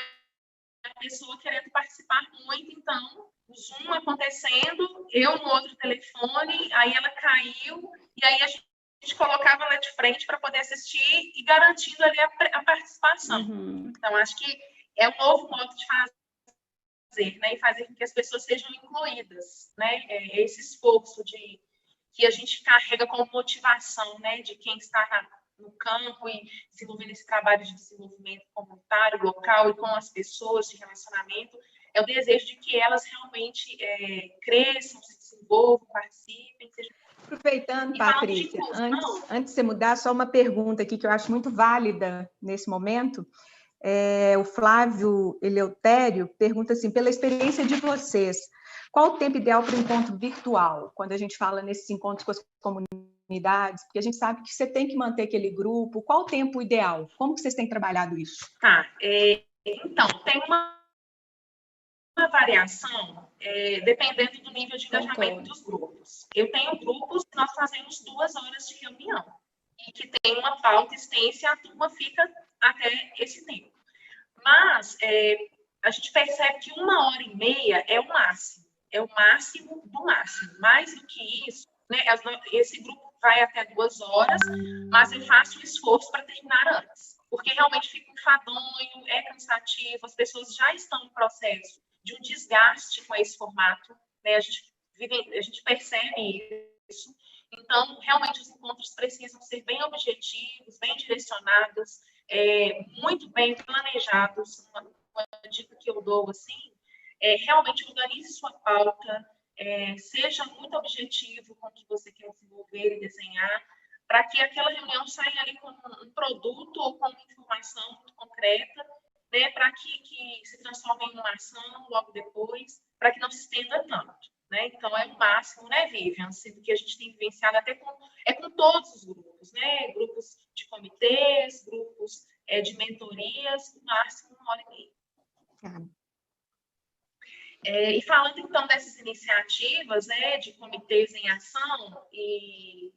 a pessoa querendo participar muito, então, o Zoom acontecendo, eu no outro telefone, aí ela caiu, e aí a gente colocava ela de frente para poder assistir e garantindo ali a participação. Então, acho que é um novo modo de fazer, né, e fazer com que as pessoas sejam incluídas, né, esse esforço que a gente carrega como motivação, né, de quem está no campo e desenvolvendo esse trabalho de desenvolvimento comunitário, local e com as pessoas de relacionamento, é o desejo de que elas realmente cresçam, se desenvolvam, participem, sejam... Aproveitando, Patrícia, antes de você mudar, só uma pergunta aqui que eu acho muito válida nesse momento. O Flávio Eleutério pergunta assim, pela experiência de vocês, Qual o tempo ideal para o encontro virtual, quando a gente fala nesses encontros com as comunidades? Porque a gente sabe que você tem que manter aquele grupo. Qual o tempo ideal? Como que vocês têm trabalhado isso? Tá, então, tem uma variação dependendo do nível de engajamento dos grupos. Eu tenho grupos que nós fazemos 2 horas de reunião e que tem uma pauta extensa e a turma fica até esse tempo. Mas a gente percebe que 1h30 é o máximo do máximo. Mais do que isso, né, esse grupo vai até 2 horas, mas eu faço um esforço para terminar antes, porque realmente fica enfadonho, é cansativo, as pessoas já estão em processo de um desgaste com esse formato, né? A gente percebe isso. Então, realmente, os encontros precisam ser bem objetivos, bem direcionados, muito bem planejados. Uma dica que eu dou, assim, realmente organize sua pauta, seja muito objetivo com o que você quer desenvolver e desenhar, para que aquela reunião saia ali com um produto ou com uma informação muito concreta, né, para que se transforme em uma ação logo depois, para que não se estenda tanto. Né? Então, é o máximo, né, Vivian? Sendo que a gente tem vivenciado até com todos os grupos, né? Grupos de comitês, grupos de mentorias, no máximo 1h30. E falando, então, dessas iniciativas, né, de comitês em ação, e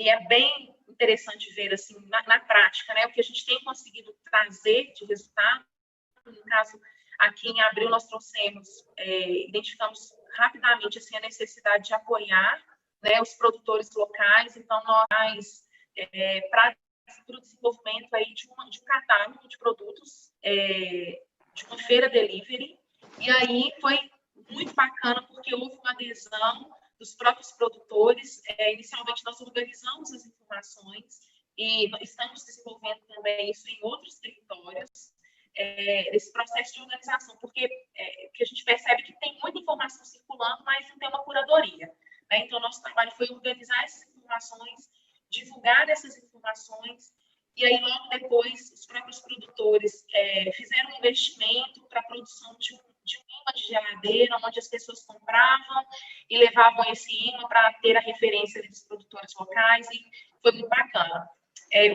é bem interessante ver, assim, na prática, né, o que a gente tem conseguido trazer de resultado. No caso, aqui em abril, nós identificamos rapidamente, assim, a necessidade de apoiar, né, os produtores locais. Então, nós, para o desenvolvimento aí de um catálogo de produtos, de uma feira delivery. E aí foi muito bacana, porque houve uma adesão dos próprios produtores. Inicialmente, nós organizamos as informações e estamos desenvolvendo também isso em outros territórios, esse processo de organização, porque que a gente percebe que tem muita informação circulando, mas não tem uma curadoria. Né? Então, nosso trabalho foi organizar essas informações, divulgar essas informações, e aí, logo depois, os próprios produtores fizeram um investimento para a produção de um imã de geladeira, onde as pessoas compravam e levavam esse imã para ter a referência dos produtores locais, e foi muito bacana.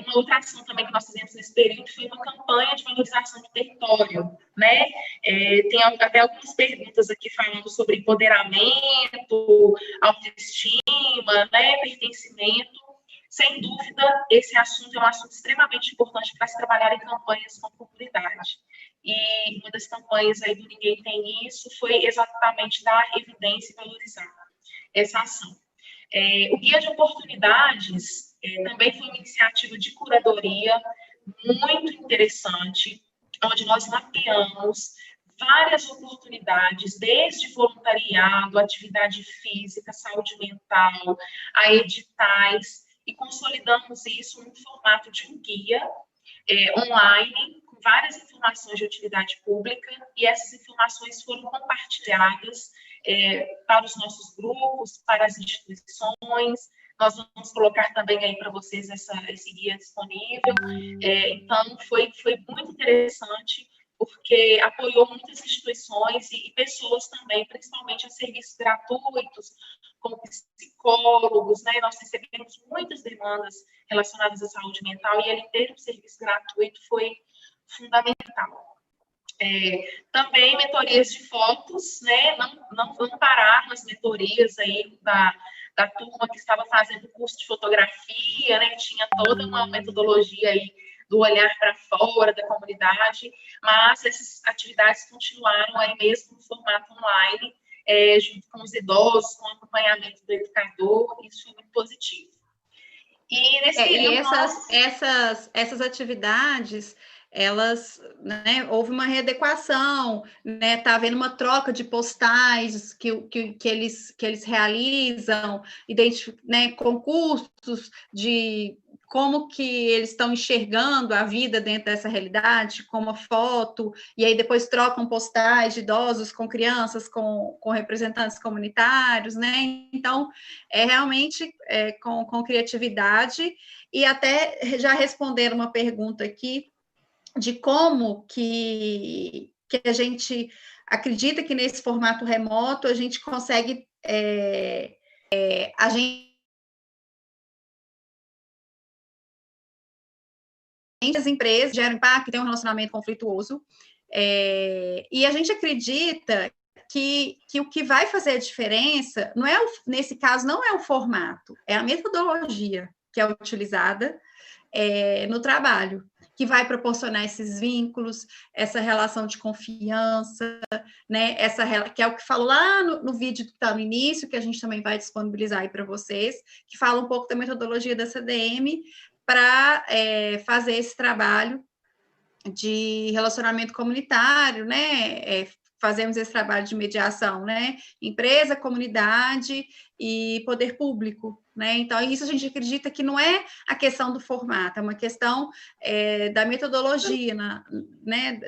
Uma outra ação também que nós fizemos nesse período foi uma campanha de valorização do território, né? Tem até algumas perguntas aqui falando sobre empoderamento, autoestima, né? Pertencimento. Sem dúvida, esse assunto é um assunto extremamente importante para se trabalhar em campanhas com a comunidade. E uma das campanhas aí do Ninguém Tem Isso foi exatamente dar evidência e valorizar essa ação. O Guia de Oportunidades também foi uma iniciativa de curadoria muito interessante, onde nós mapeamos várias oportunidades, desde voluntariado, atividade física, saúde mental, a editais, e consolidamos isso no formato de um guia online, com várias informações de utilidade pública, e essas informações foram compartilhadas para os nossos grupos, para as instituições. Nós vamos colocar também aí para vocês esse guia disponível. Então, foi muito interessante, porque apoiou muitas instituições e pessoas também, principalmente a serviços gratuitos, como psicólogos, né? Nós recebemos muitas demandas relacionadas à saúde mental, e ele ter um serviço gratuito foi fundamental. Também mentorias de fotos, né? Não vamos parar nas mentorias aí da turma que estava fazendo curso de fotografia, né? Tinha toda uma metodologia aí do olhar para fora da comunidade, mas essas atividades continuaram aí mesmo no formato online, junto com os idosos, com o acompanhamento do educador. Isso foi muito positivo. E nesse período, essas atividades, elas, né, houve uma readequação, né, tá havendo uma troca de postais que eles realizam, né, concursos de como que eles estão enxergando a vida dentro dessa realidade, com uma foto, e aí depois trocam postais de idosos com crianças, com representantes comunitários, né? Então, realmente com criatividade, e até já responderam uma pergunta aqui de como que a gente acredita que nesse formato remoto a gente consegue as empresas geram impacto, tem um relacionamento conflituoso, e a gente acredita que o que vai fazer a diferença, nesse caso, não é o formato, é a metodologia que é utilizada no trabalho, que vai proporcionar esses vínculos, essa relação de confiança, né? Que é o que falo lá no vídeo que está no início, que a gente também vai disponibilizar aí para vocês, que fala um pouco da metodologia da CDM para fazer esse trabalho de relacionamento comunitário, né? Fazemos esse trabalho de mediação, né? Empresa, comunidade e poder público, né? Então, isso a gente acredita que não é a questão do formato, é uma questão da metodologia, né?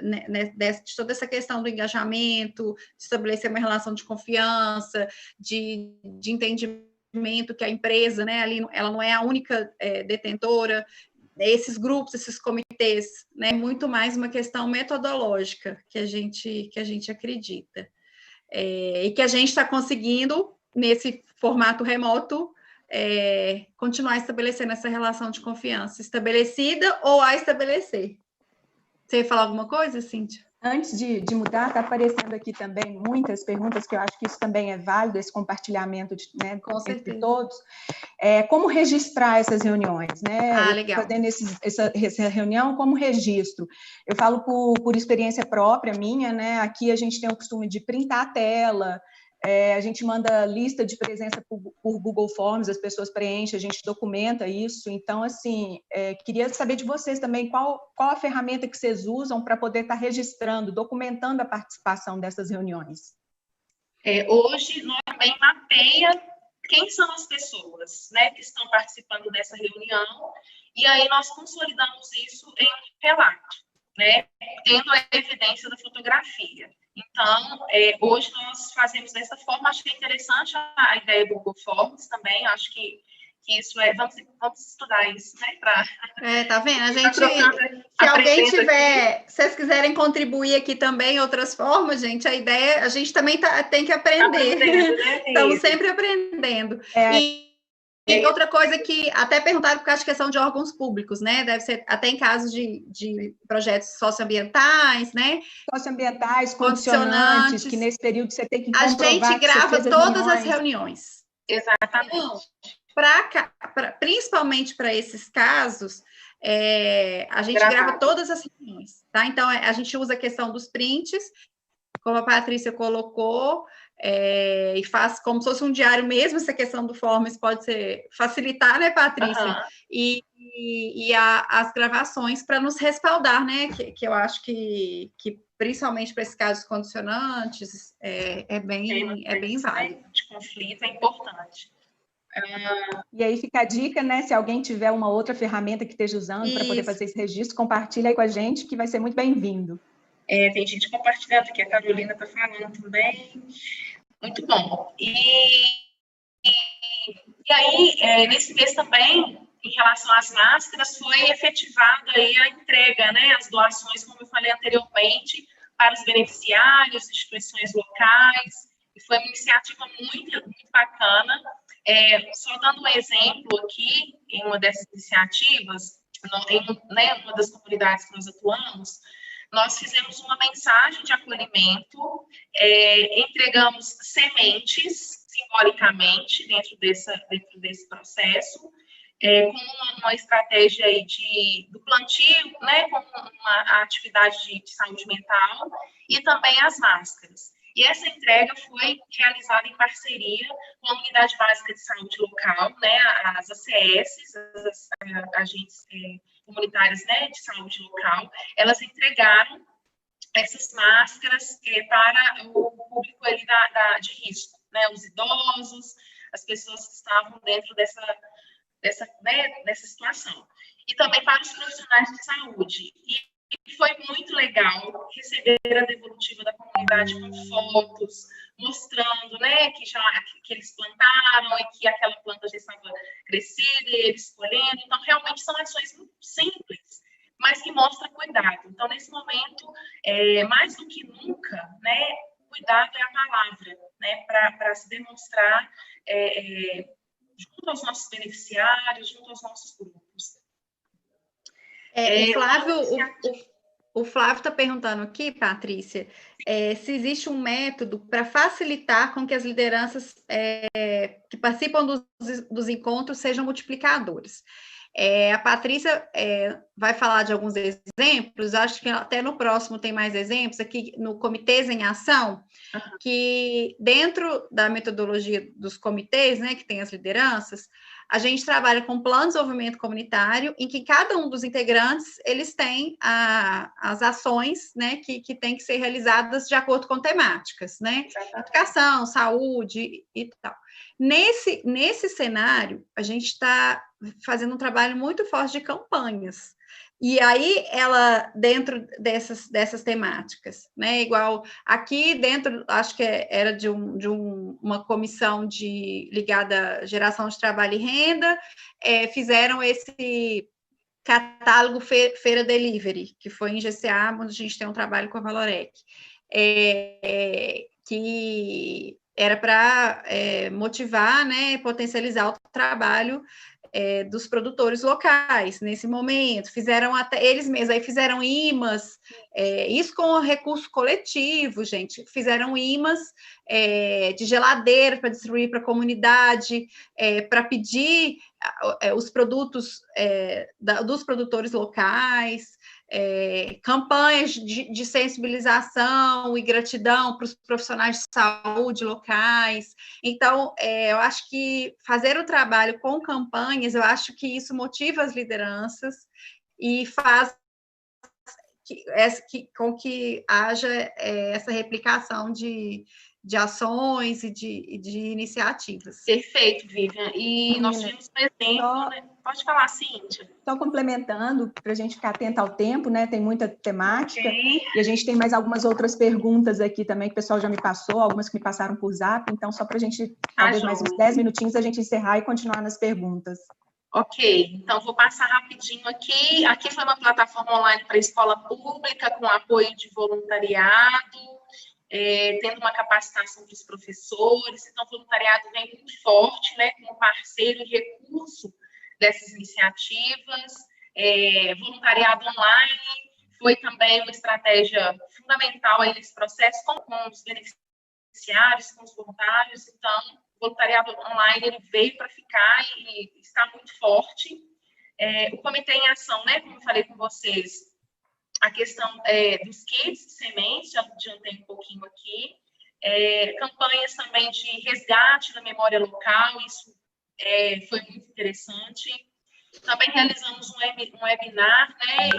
De toda essa questão do engajamento, de estabelecer uma relação de confiança, de entendimento que a empresa, né? Ali, ela não é a única detentora. Esses grupos, esses comitês, né, muito mais uma questão metodológica que a gente acredita. E que a gente está conseguindo, nesse formato remoto, continuar estabelecendo essa relação de confiança, estabelecida ou a estabelecer. Você ia falar alguma coisa, Cíntia? Antes de mudar, está aparecendo aqui também muitas perguntas, que eu acho que isso também é válido, esse compartilhamento né, entre todos. Como registrar essas reuniões, né? Legal. Fazendo essa reunião como registro. Eu falo por experiência própria minha, né? Aqui a gente tem o costume de printar a tela, a gente manda lista de presença por Google Forms, as pessoas preenchem, a gente documenta isso. Então, assim, queria saber de vocês também qual a ferramenta que vocês usam para poder estar registrando, documentando a participação dessas reuniões. Hoje, nós também mapeia quem são as pessoas, né, que estão participando dessa reunião, e aí nós consolidamos isso em um relato, né, tendo a evidência da fotografia. Então, hoje nós fazemos dessa forma. Achei interessante a ideia do Google Forms também, acho que isso vamos estudar isso, né? Tá vendo? A gente, se alguém tiver, se vocês quiserem contribuir aqui também, outras formas, gente, a ideia, a gente também tem que aprender. Né? Estamos sempre aprendendo. E outra coisa que até perguntaram por causa de questão de órgãos públicos, né? Deve ser até em casos de projetos socioambientais, né? Socioambientais, condicionantes, que nesse período você tem que comprovar. A gente grava todas as reuniões. Exatamente. Principalmente para esses casos, a gente grava todas as reuniões, tá? Então, a gente usa a questão dos prints, como a Patrícia colocou, e faz como se fosse um diário mesmo. Essa questão do Forms pode facilitar, né, Patrícia? E as gravações para nos respaldar, né? Que eu acho que principalmente para esses casos condicionantes, é bem válido. De conflito é importante. E aí fica a dica, né? Se alguém tiver uma outra ferramenta que esteja usando para poder fazer esse registro, compartilha aí com a gente, que vai ser muito bem-vindo. Tem gente compartilhando aqui, a Carolina está falando também. Muito bom. E aí, nesse mês também, em relação às máscaras, foi efetivada aí a entrega, né? As doações, como eu falei anteriormente, para os beneficiários, instituições locais, e foi uma iniciativa muito, muito bacana. Só dando um exemplo aqui, em uma dessas iniciativas, em uma das comunidades que nós atuamos, nós fizemos uma mensagem de acolhimento, entregamos sementes, simbolicamente, dentro desse processo, com uma estratégia aí do plantio, né, com uma atividade de saúde mental, e também as máscaras. E essa entrega foi realizada em parceria com a Unidade Básica de Saúde Local, né, as ACS, as agentes comunitárias, né, de saúde local. Elas entregaram essas máscaras para o público ali de risco, né, os idosos, as pessoas que estavam dentro dessa situação. E também para os profissionais de saúde. E foi muito legal receber a devolutiva da comunidade com fotos, mostrando, né, que eles plantaram e que aquela planta já estava crescida e eles colhendo. Então, realmente são ações muito simples, mas que mostram cuidado. Então, nesse momento, mais do que nunca, né, cuidado é a palavra, né, para se demonstrar junto aos nossos beneficiários, junto aos nossos grupos. O Flávio está perguntando aqui, Patrícia, se existe um método para facilitar com que as lideranças que participam dos encontros sejam multiplicadores. A Patrícia vai falar de alguns exemplos, acho que até no próximo tem mais exemplos, aqui no Comitês em Ação, que dentro da metodologia dos comitês, né, que tem as lideranças, a gente trabalha com plano de desenvolvimento comunitário, em que cada um dos integrantes, eles têm as ações, né, que têm que ser realizadas de acordo com temáticas, né, educação, saúde e tal. Nesse cenário, a gente está fazendo um trabalho muito forte de campanhas. E aí, ela, dentro dessas temáticas, né, igual aqui dentro, acho que era de uma comissão ligada à geração de trabalho e renda, fizeram esse catálogo Feira Delivery, que foi em GCA, onde a gente tem um trabalho com a Valorec, que era para motivar, né, potencializar o trabalho dos produtores locais nesse momento, fizeram até eles mesmos, aí fizeram imãs, isso com recurso coletivo, gente, fizeram imãs de geladeira para distribuir para a comunidade, para pedir os produtos dos produtores locais, campanhas de sensibilização e gratidão para os profissionais de saúde locais. Então, eu acho que fazer o trabalho com campanhas, eu acho que isso motiva as lideranças e faz com que haja essa replicação de ações e de iniciativas. Perfeito, Vivian. E nós tivemos um exemplo, né? Pode falar, Cíntia. Só complementando, para a gente ficar atenta ao tempo, né? Tem muita temática. Okay. E a gente tem mais algumas outras perguntas aqui também, que o pessoal já me passou, algumas que me passaram por zap. Então, só para a gente, talvez mais uns 10 minutinhos, a gente encerrar e continuar nas perguntas. Ok, então vou passar rapidinho aqui. Aqui foi uma plataforma online para escola pública, com apoio de voluntariado, tendo uma capacitação para os professores. Então, o voluntariado vem muito forte, né, como parceiro e recurso dessas iniciativas. Voluntariado online foi também uma estratégia fundamental aí nesse processo, com os beneficiários, com os voluntários. Então, o voluntariado online ele veio para ficar e está muito forte. O Comitê em Ação, né, como eu falei com vocês, a questão dos kits de sementes, já adiantei um pouquinho aqui, campanhas também de resgate da memória local, isso foi muito interessante. Também realizamos um webinar, né,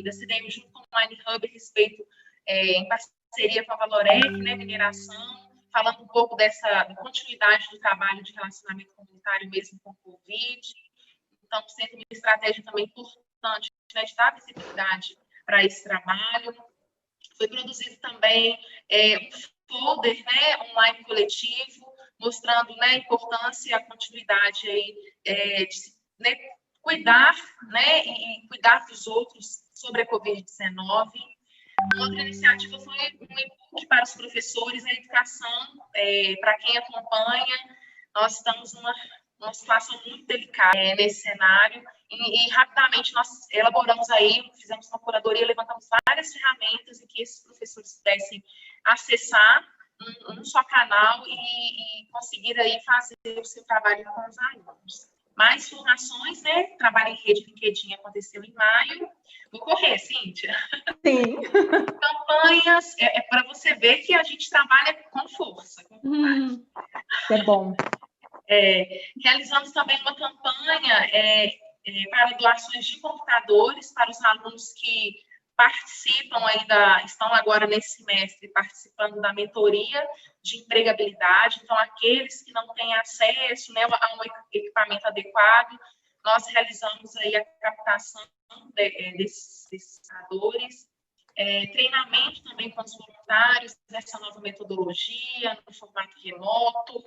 da CDM junto com o Online Hub a respeito, em parceria com a Valorec, né, mineração, falando um pouco da continuidade do trabalho de relacionamento comunitário mesmo com o Covid. Então, sendo uma estratégia também importante, né, de dar visibilidade para esse trabalho. Foi produzido também um folder, né, online coletivo, mostrando, né, a importância e a continuidade aí, de né, cuidar, né, e cuidar dos outros sobre a Covid-19. Uma outra iniciativa foi um e-book para os professores na educação, para quem acompanha. Nós estamos numa situação muito delicada nesse cenário e rapidamente nós elaboramos aí, fizemos uma curadoria, levantamos várias ferramentas em que esses professores pudessem acessar um só canal e conseguir aí fazer o seu trabalho com os alunos. Mais formações, né? Trabalho em rede LinkedIn aconteceu em maio. Vou correr, Cíntia. Sim. Campanhas, para você ver que a gente trabalha com força. É bom. Realizamos também uma campanha para doações de computadores para os alunos que participam aí estão agora nesse semestre participando da mentoria de empregabilidade. Então, aqueles que não têm acesso, né, a um equipamento adequado, nós realizamos aí a captação desses computadores. Treinamento também com os voluntários dessa nova metodologia, no formato remoto.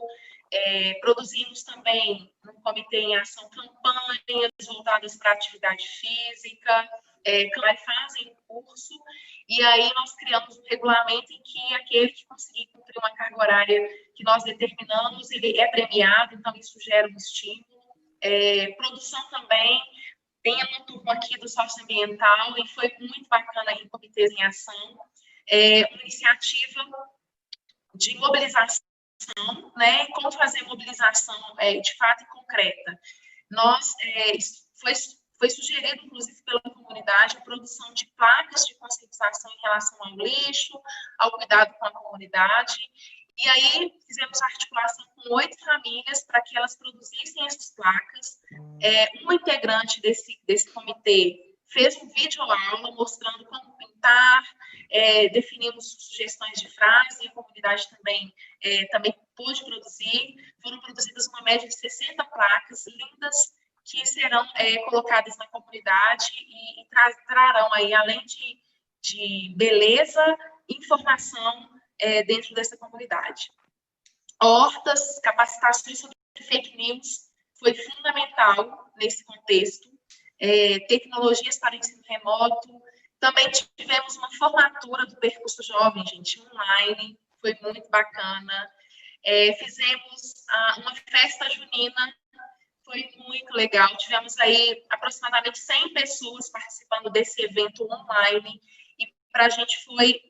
Produzimos também, no Comitê em Ação, campanhas voltadas para a atividade física, fazem o curso, e aí nós criamos um regulamento em que aquele que conseguir cumprir uma carga horária que nós determinamos, ele é premiado, então isso gera um estímulo. Produção também, tem uma turma aqui do socioambiental, e foi muito bacana em Comitês em Ação, uma iniciativa de mobilização, né, como fazer mobilização de fato e concreta. Foi sugerido, inclusive, pela comunidade, a produção de placas de conscientização em relação ao lixo, ao cuidado com a comunidade, e aí fizemos articulação com 8 famílias para que elas produzissem essas placas. Um integrante desse comitê fez um vídeo-aula mostrando como pintar, definimos sugestões de frase, e a comunidade também pôde produzir. Foram produzidas uma média de 60 placas lindas, que serão colocadas na comunidade e trarão aí, além de beleza, informação dentro dessa comunidade. Hortas, capacitações sobre fake news, foi fundamental nesse contexto. Tecnologias para ensino remoto. Também tivemos uma formatura do Percurso Jovem, gente, online, foi muito bacana. Fizemos uma festa junina, foi muito legal. Tivemos aí aproximadamente 100 pessoas participando desse evento online, e para a gente foi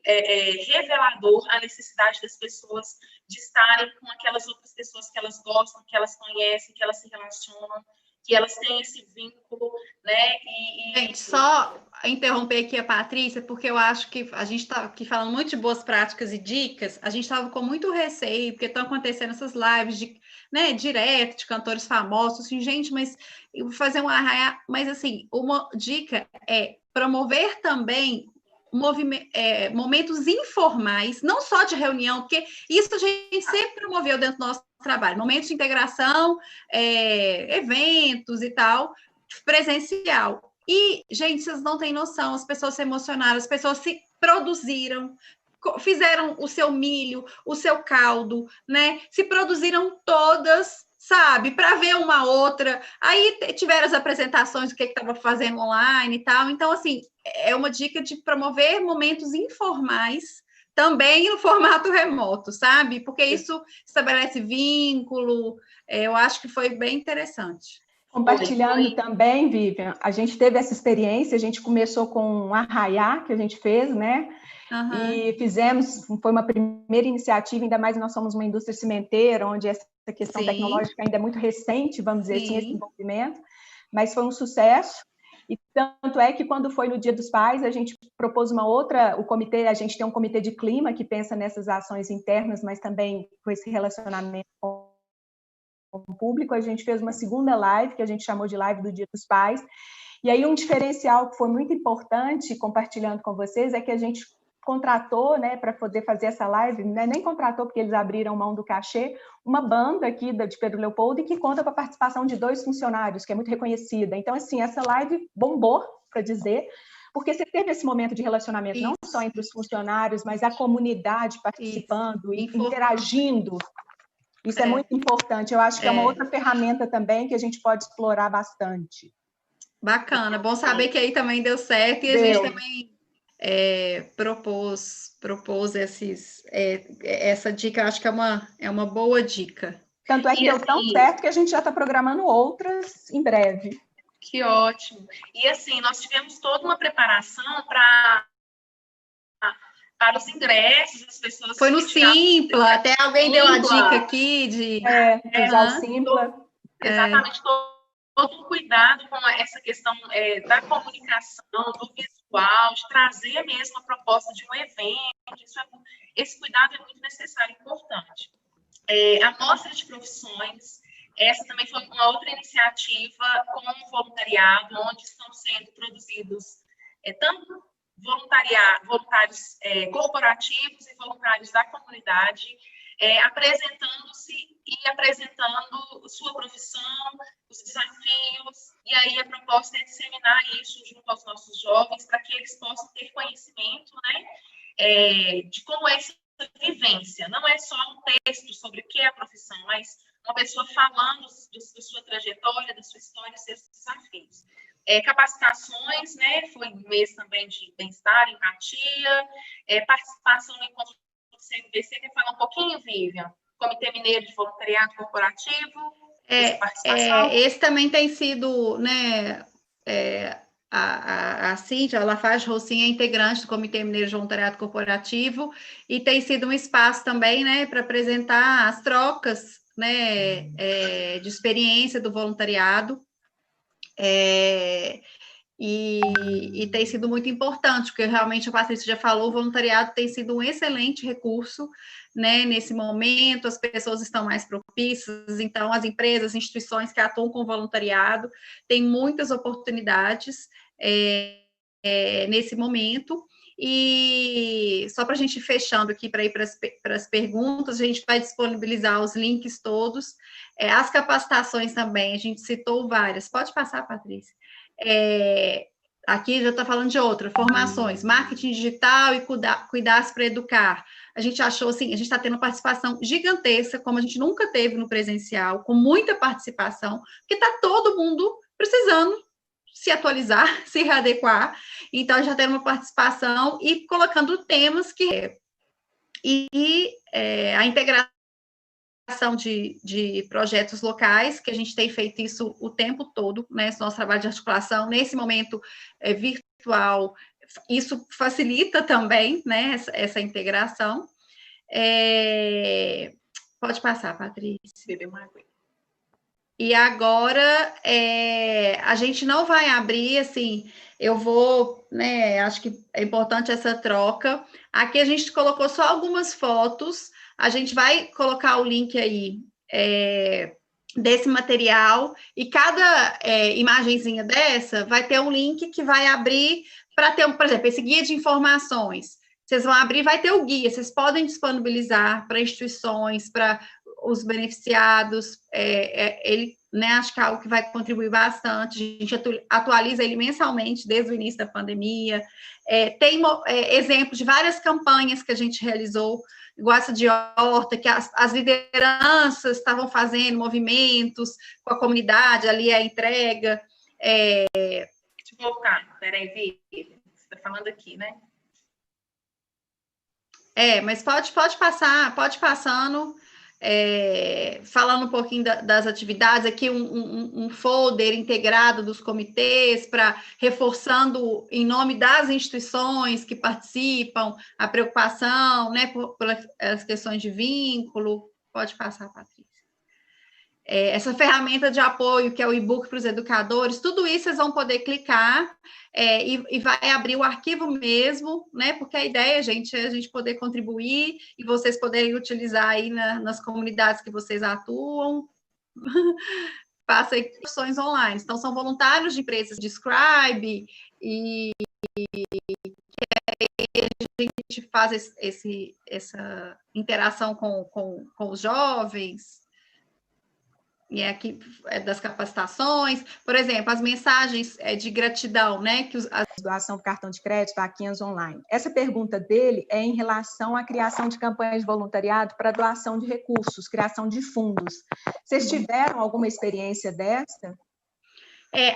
revelador a necessidade das pessoas de estarem com aquelas outras pessoas que elas gostam, que elas conhecem, que elas se relacionam, que elas têm esse vínculo, né? Gente, só interromper aqui a Patrícia, porque eu acho que a gente está aqui falando muito de boas práticas e dicas, a gente estava com muito receio, porque estão acontecendo essas lives direto de cantores famosos, assim, gente, mas eu vou fazer um arraia, mas assim, uma dica é promover também momentos informais, não só de reunião, porque isso a gente sempre promoveu dentro do nosso trabalho, momentos de integração, eventos e tal, presencial. E, gente, vocês não têm noção, as pessoas se emocionaram, as pessoas se produziram, fizeram o seu milho, o seu caldo, né? Se produziram todas, sabe? Para ver uma outra. Aí tiveram as apresentações do que estava fazendo online e tal. Então, assim, é uma dica de promover momentos informais também no formato remoto, sabe? Porque isso estabelece vínculo. Eu acho que foi bem interessante. Compartilhando também, Vivian, a gente teve essa experiência, a gente começou com um arraiá que a gente fez, né? Uhum. E fizemos, foi uma primeira iniciativa, ainda mais nós somos uma indústria cimenteira, onde essa questão tecnológica ainda é muito recente, vamos dizer assim, esse desenvolvimento, mas foi um sucesso. E tanto é que quando foi no Dia dos Pais, a gente propôs o comitê, a gente tem um comitê de clima que pensa nessas ações internas, mas também com esse relacionamento com o público. A gente fez uma segunda live, que a gente chamou de live do Dia dos Pais, e aí um diferencial que foi muito importante, compartilhando com vocês, é que a gente contratou, né, para poder fazer essa live, né, nem contratou porque eles abriram mão do cachê, uma banda aqui de Pedro Leopoldo, e que conta com a participação de 2 funcionários, que é muito reconhecida. Então, assim, essa live bombou, para dizer, porque você teve esse momento de relacionamento, não só entre os funcionários, mas a comunidade participando e interagindo. Isso é muito importante. Eu acho que é uma outra ferramenta também que a gente pode explorar bastante. Bacana, bom saber que aí também deu certo, e a gente também propôs essa dica. Eu acho que é uma boa dica. Tanto é que deu tão certo que a gente já está programando outras em breve. Que ótimo. E assim, nós tivemos toda uma preparação para os ingressos, as pessoas... Foi no Simpla, até alguém deu a dica aqui de usar o Simpla. Exatamente, todo um cuidado com essa questão da comunicação, do visual, de trazer mesmo a proposta de um evento. Esse cuidado é muito necessário e importante. A mostra de profissões, essa também foi uma outra iniciativa com um voluntariado, onde estão sendo produzidos tanto voluntários corporativos e voluntários da comunidade, apresentando-se e apresentando sua profissão, os desafios, e aí a proposta é disseminar isso junto aos nossos jovens, para que eles possam ter conhecimento, né, de como é essa vivência. Não é só um texto sobre o que é a profissão, mas uma pessoa falando da sua trajetória, da sua história, seus desafios. capacitações, né? Foi um mês também de bem-estar, empatia, participação no encontro do CNPC. Quer falar um pouquinho, Vivian? Comitê Mineiro de Voluntariado Corporativo, participação. Esse também tem sido, né, a Cíntia, a Lafarge-Rossini é integrante do Comitê Mineiro de Voluntariado Corporativo e tem sido um espaço também, né, para apresentar as trocas, né, de experiência do voluntariado, e tem sido muito importante, porque realmente a Patrícia já falou, o voluntariado tem sido um excelente recurso, né, nesse momento, as pessoas estão mais propícias, então as empresas, instituições que atuam com voluntariado têm muitas oportunidades nesse momento. E só para a gente ir fechando aqui, para ir para as perguntas, a gente vai disponibilizar os links todos, as capacitações também, a gente citou várias. Pode passar, Patrícia. Aqui já está falando de outra, formações, marketing digital e cuidados para educar. A gente achou assim, a gente está tendo participação gigantesca, como a gente nunca teve no presencial, com muita participação, porque está todo mundo precisando se atualizar, se readequar. Então, já tem uma participação e colocando temas que... a integração de projetos locais, que a gente tem feito isso o tempo todo, né, esse nosso trabalho de articulação, nesse momento virtual, isso facilita também, né, essa integração. Pode passar, Patrícia. Beber uma água. E agora, a gente não vai abrir, assim, eu vou, né, acho que é importante essa troca. Aqui a gente colocou só algumas fotos, a gente vai colocar o link aí desse material, e cada imagenzinha dessa vai ter um link que vai abrir para ter, por exemplo, esse guia de informações. Vocês vão abrir, vai ter o guia, vocês podem disponibilizar para instituições, para os beneficiados, ele, né, acho que é algo que vai contribuir bastante, a gente atualiza ele mensalmente desde o início da pandemia, tem exemplos de várias campanhas que a gente realizou, igual essa de horta, que as lideranças estavam fazendo movimentos com a comunidade, ali a entrega. Deixa eu voltar, peraí, Vivi, você está falando aqui, né? Mas pode passando, falando um pouquinho das atividades, aqui um folder integrado dos comitês, para reforçando em nome das instituições que participam, a preocupação, né, pelas questões de vínculo. Pode passar, Patrícia. Essa ferramenta de apoio, que é o e-book para os educadores, tudo isso vocês vão poder clicar e vai abrir o arquivo mesmo, né? Porque a ideia, gente, é a gente poder contribuir e vocês poderem utilizar aí nas comunidades que vocês atuam. Passa aí opções online. Então, são voluntários de empresas de Scribe e a gente faz essa interação com os jovens. E aqui das capacitações, por exemplo, as mensagens de gratidão, né? A doação por cartão de crédito, vaquinhas online. Essa pergunta dele é em relação à criação de campanhas de voluntariado para doação de recursos, criação de fundos. Vocês tiveram alguma experiência dessa?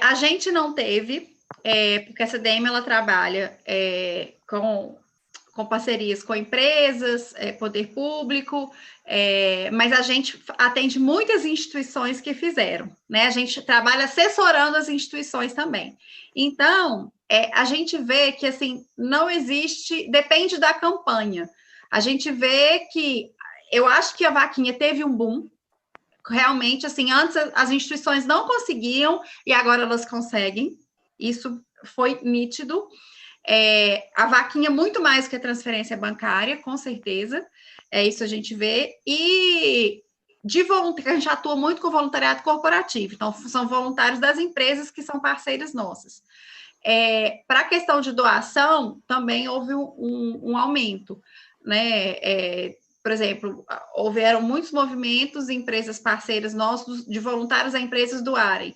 A gente não teve, porque a CDM ela trabalha com parcerias com empresas, poder público, mas a gente atende muitas instituições que fizeram, né? A gente trabalha assessorando as instituições também. Então, a gente vê que, assim, não existe, depende da campanha. A gente vê que, eu acho que a vaquinha teve um boom, realmente, assim, antes as instituições não conseguiam, e agora elas conseguem, isso foi nítido. A vaquinha muito mais que a transferência bancária, com certeza, isso a gente vê, e de voluntário, a gente atua muito com voluntariado corporativo, então são voluntários das empresas que são parceiras nossas. Para a questão de doação, também houve um aumento, né? Por exemplo, houveram muitos movimentos em empresas parceiras nossos, de voluntários a empresas doarem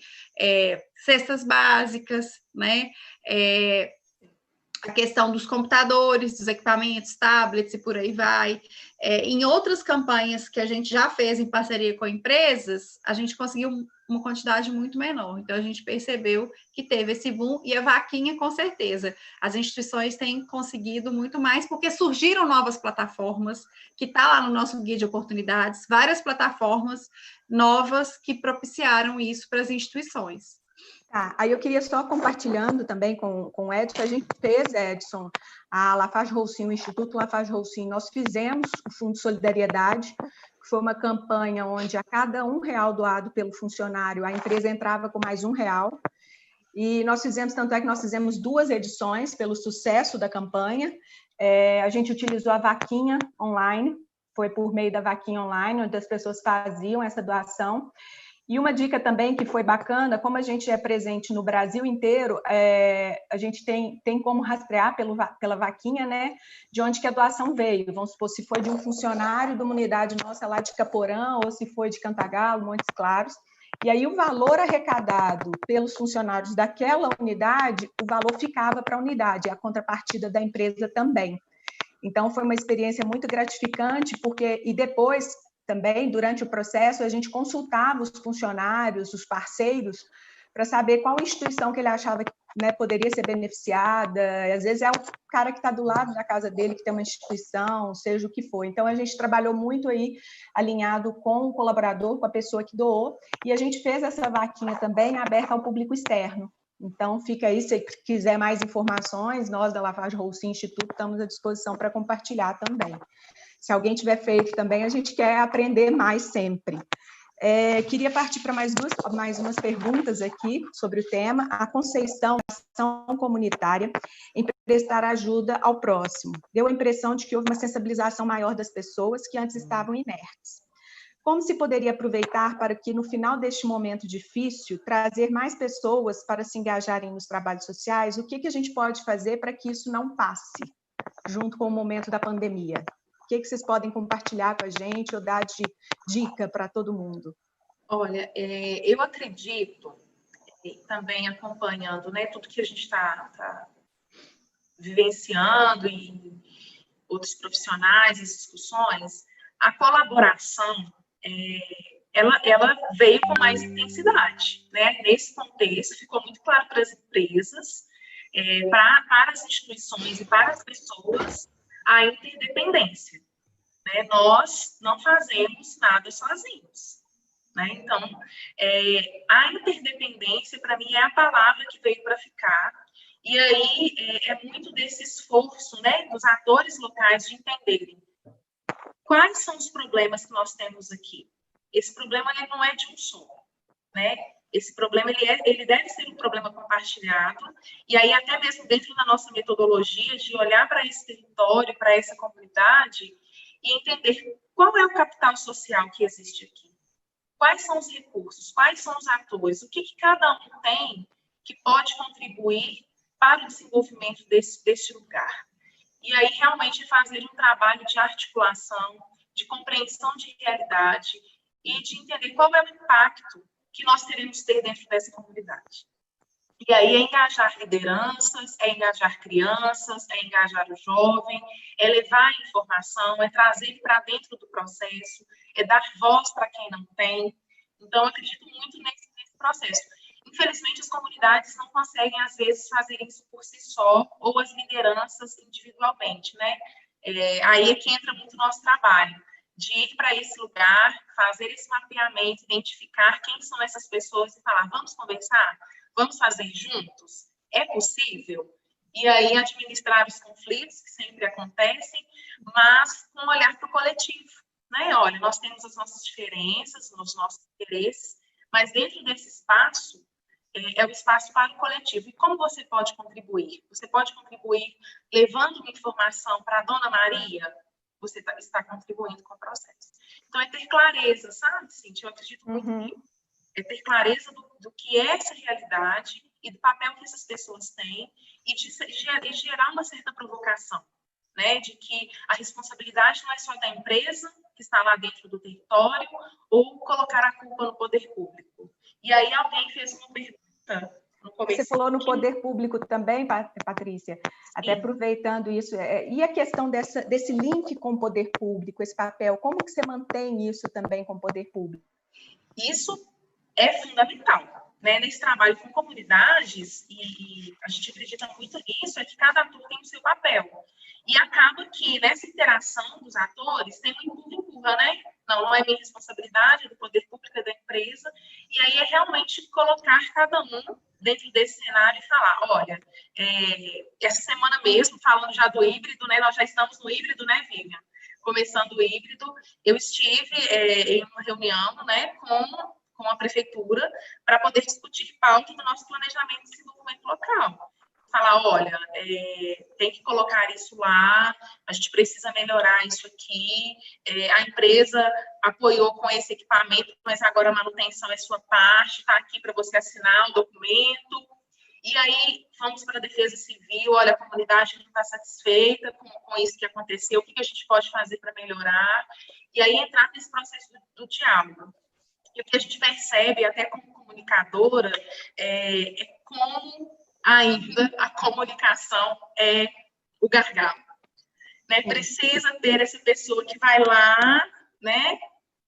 cestas básicas, né? a questão dos computadores, dos equipamentos, tablets e por aí vai. Em outras campanhas que a gente já fez em parceria com empresas, a gente conseguiu uma quantidade muito menor. Então, a gente percebeu que teve esse boom e a vaquinha, com certeza. As instituições têm conseguido muito mais porque surgiram novas plataformas, que está lá no nosso guia de oportunidades, várias plataformas novas que propiciaram isso para as instituições. Tá, aí eu queria só compartilhando também com o Edson, a gente fez, Edson, a Lafarge-Holcim, o Instituto Lafarge-Holcim, nós fizemos o Fundo de Solidariedade, que foi uma campanha onde a cada R$1 doado pelo funcionário, a empresa entrava com mais R$1, e nós fizemos, tanto é que nós fizemos 2 edições pelo sucesso da campanha. A gente utilizou a vaquinha online, foi por meio da vaquinha online, onde as pessoas faziam essa doação. E uma dica também que foi bacana, como a gente é presente no Brasil inteiro, a gente tem como rastrear pela vaquinha, né, de onde que a doação veio. Vamos supor, se foi de um funcionário de uma unidade nossa lá de Caporã, ou se foi de Cantagalo, Montes Claros. E aí o valor arrecadado pelos funcionários daquela unidade, o valor ficava para a unidade, a contrapartida da empresa também. Então, foi uma experiência muito gratificante, e depois também, durante o processo, a gente consultava os funcionários, os parceiros, para saber qual instituição que ele achava que, né, poderia ser beneficiada. E, às vezes é o cara que está do lado da casa dele, que tem uma instituição, seja o que for. Então, a gente trabalhou muito aí, alinhado com o colaborador, com a pessoa que doou, e a gente fez essa vaquinha também aberta ao público externo. Então, fica aí, se quiser mais informações, nós da Lafarge-Holcim Instituto estamos à disposição para compartilhar também. Se alguém tiver feito também, a gente quer aprender mais sempre. Queria partir para mais umas perguntas aqui sobre o tema. A Conceição, ação comunitária em prestar ajuda ao próximo. Deu a impressão de que houve uma sensibilização maior das pessoas que antes estavam inertes. Como se poderia aproveitar para que, no final deste momento difícil, trazer mais pessoas para se engajarem nos trabalhos sociais? O que a gente pode fazer para que isso não passe, junto com o momento da pandemia? O que vocês podem compartilhar com a gente ou dar de dica para todo mundo? Olha, eu acredito, também acompanhando, né, tudo que a gente está vivenciando e outros profissionais, as discussões, a colaboração, ela veio com mais intensidade, né? Nesse contexto, ficou muito claro para as empresas, para as instituições e para as pessoas, a interdependência, né? Nós não fazemos nada sozinhos, né? Então, a interdependência, para mim, é a palavra que veio para ficar, e aí é muito desse esforço, né, dos atores locais de entenderem quais são os problemas que nós temos aqui. Esse problema ele não é de um só, né? Esse problema ele deve ser um problema compartilhado, e aí até mesmo dentro da nossa metodologia de olhar para esse território, para essa comunidade e entender qual é o capital social que existe aqui, quais são os recursos, quais são os atores, o que cada um tem que pode contribuir para o desenvolvimento desse lugar. E aí realmente fazer um trabalho de articulação, de compreensão de realidade e de entender qual é o impacto que nós teremos ter dentro dessa comunidade. E aí é engajar lideranças, é engajar crianças, é engajar o jovem, é levar a informação, é trazer ele para dentro do processo, é dar voz para quem não tem. Então, eu acredito muito nesse processo. Infelizmente, as comunidades não conseguem, às vezes, fazer isso por si só, ou as lideranças individualmente, né? Aí é que entra muito o nosso trabalho, de ir para esse lugar, fazer esse mapeamento, identificar quem são essas pessoas e falar, vamos conversar? Vamos fazer juntos? É possível? E aí administrar os conflitos que sempre acontecem, mas com um olhar para o coletivo, né? Olha, nós temos as nossas diferenças, os nossos interesses, mas dentro desse espaço, é o espaço para o coletivo. E como você pode contribuir? Você pode contribuir levando uma informação para a Dona Maria? Você está contribuindo com o processo. Então, é ter clareza, sabe, Cíntia? Eu acredito muito nisso. É ter clareza do que é essa realidade e do papel que essas pessoas têm e de gerar uma certa provocação, né? De que a responsabilidade não é só da empresa que está lá dentro do território ou colocar a culpa no poder público. E aí alguém fez uma pergunta Você falou no poder público também, Patrícia, até aproveitando isso, e a questão desse link com o poder público, esse papel, como que você mantém isso também com o poder público? Isso é fundamental, né? Nesse trabalho com comunidades, e a gente acredita muito nisso, é que cada ator tem o seu papel. E acaba que nessa interação dos atores tem um empurra-empurra, né? Não é minha responsabilidade, é do poder público, é da empresa. E aí é realmente colocar cada um dentro desse cenário e falar, olha, essa semana mesmo, falando já do híbrido, né? Nós já estamos no híbrido, né, Vivian? Começando o híbrido, eu estive em uma reunião, né, com a prefeitura para poder discutir pauta do nosso planejamento de desenvolvimento local. Falar, olha, tem que colocar isso lá, a gente precisa melhorar isso aqui, a empresa apoiou com esse equipamento, mas agora a manutenção é sua parte, está aqui para você assinar o documento. E aí, vamos para a Defesa Civil, olha, a comunidade não está satisfeita com isso que aconteceu, o que a gente pode fazer para melhorar? E aí, entrar nesse processo do diálogo. E o que a gente percebe, até como comunicadora, é como ainda a comunicação é o gargalo. Né? Precisa ter essa pessoa que vai lá, né?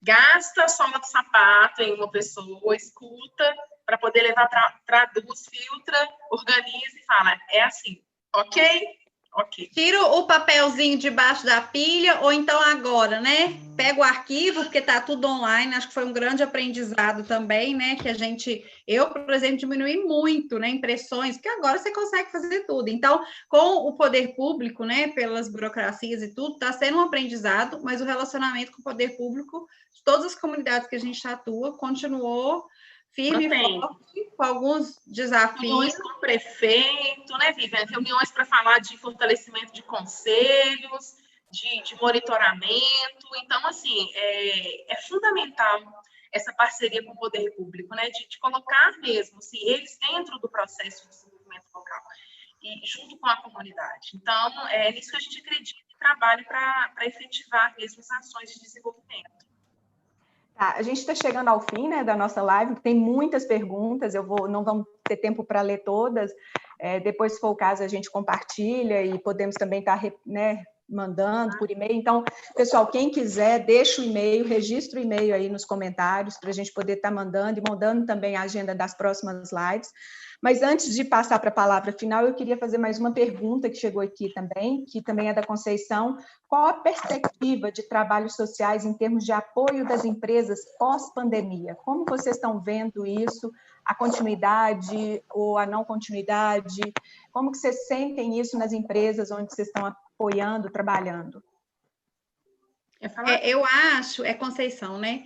Gasta a sola do sapato em uma pessoa, escuta, para poder levar, traduz, filtra, organiza e fala, é assim, ok? Ok. Tira o papelzinho debaixo da pilha, ou então agora, né? Pega o arquivo, porque está tudo online, acho que foi um grande aprendizado também, né? Que eu, por exemplo, diminui muito, né? Impressões, porque agora você consegue fazer tudo. Então, com o poder público, né? Pelas burocracias e tudo, está sendo um aprendizado, mas o relacionamento com o poder público, de todas as comunidades que a gente atua, continuou firme e forte, com alguns desafios. Reuniões com o prefeito, né, Vivian? Reuniões para falar de fortalecimento de conselhos, de monitoramento. Então, assim, é fundamental essa parceria com o poder público, né, de colocar mesmo assim, eles dentro do processo de desenvolvimento local e junto com a comunidade. Então, é nisso que a gente acredita e trabalha para efetivar mesmo as ações de desenvolvimento. Tá, a gente está chegando ao fim, né, da nossa live, tem muitas perguntas, não vamos ter tempo para ler todas, depois, se for o caso, a gente compartilha e podemos também estar, né, mandando por e-mail. Então, pessoal, quem quiser, deixa o e-mail, registra o e-mail aí nos comentários para a gente poder estar mandando e mandando também a agenda das próximas lives. Mas antes de passar para a palavra final, eu queria fazer mais uma pergunta que chegou aqui também, que também é da Conceição. Qual a perspectiva de trabalhos sociais em termos de apoio das empresas pós-pandemia? Como vocês estão vendo isso? A continuidade ou a não continuidade? Como que vocês sentem isso nas empresas onde vocês estão apoiando, trabalhando? Eu acho, Conceição, né?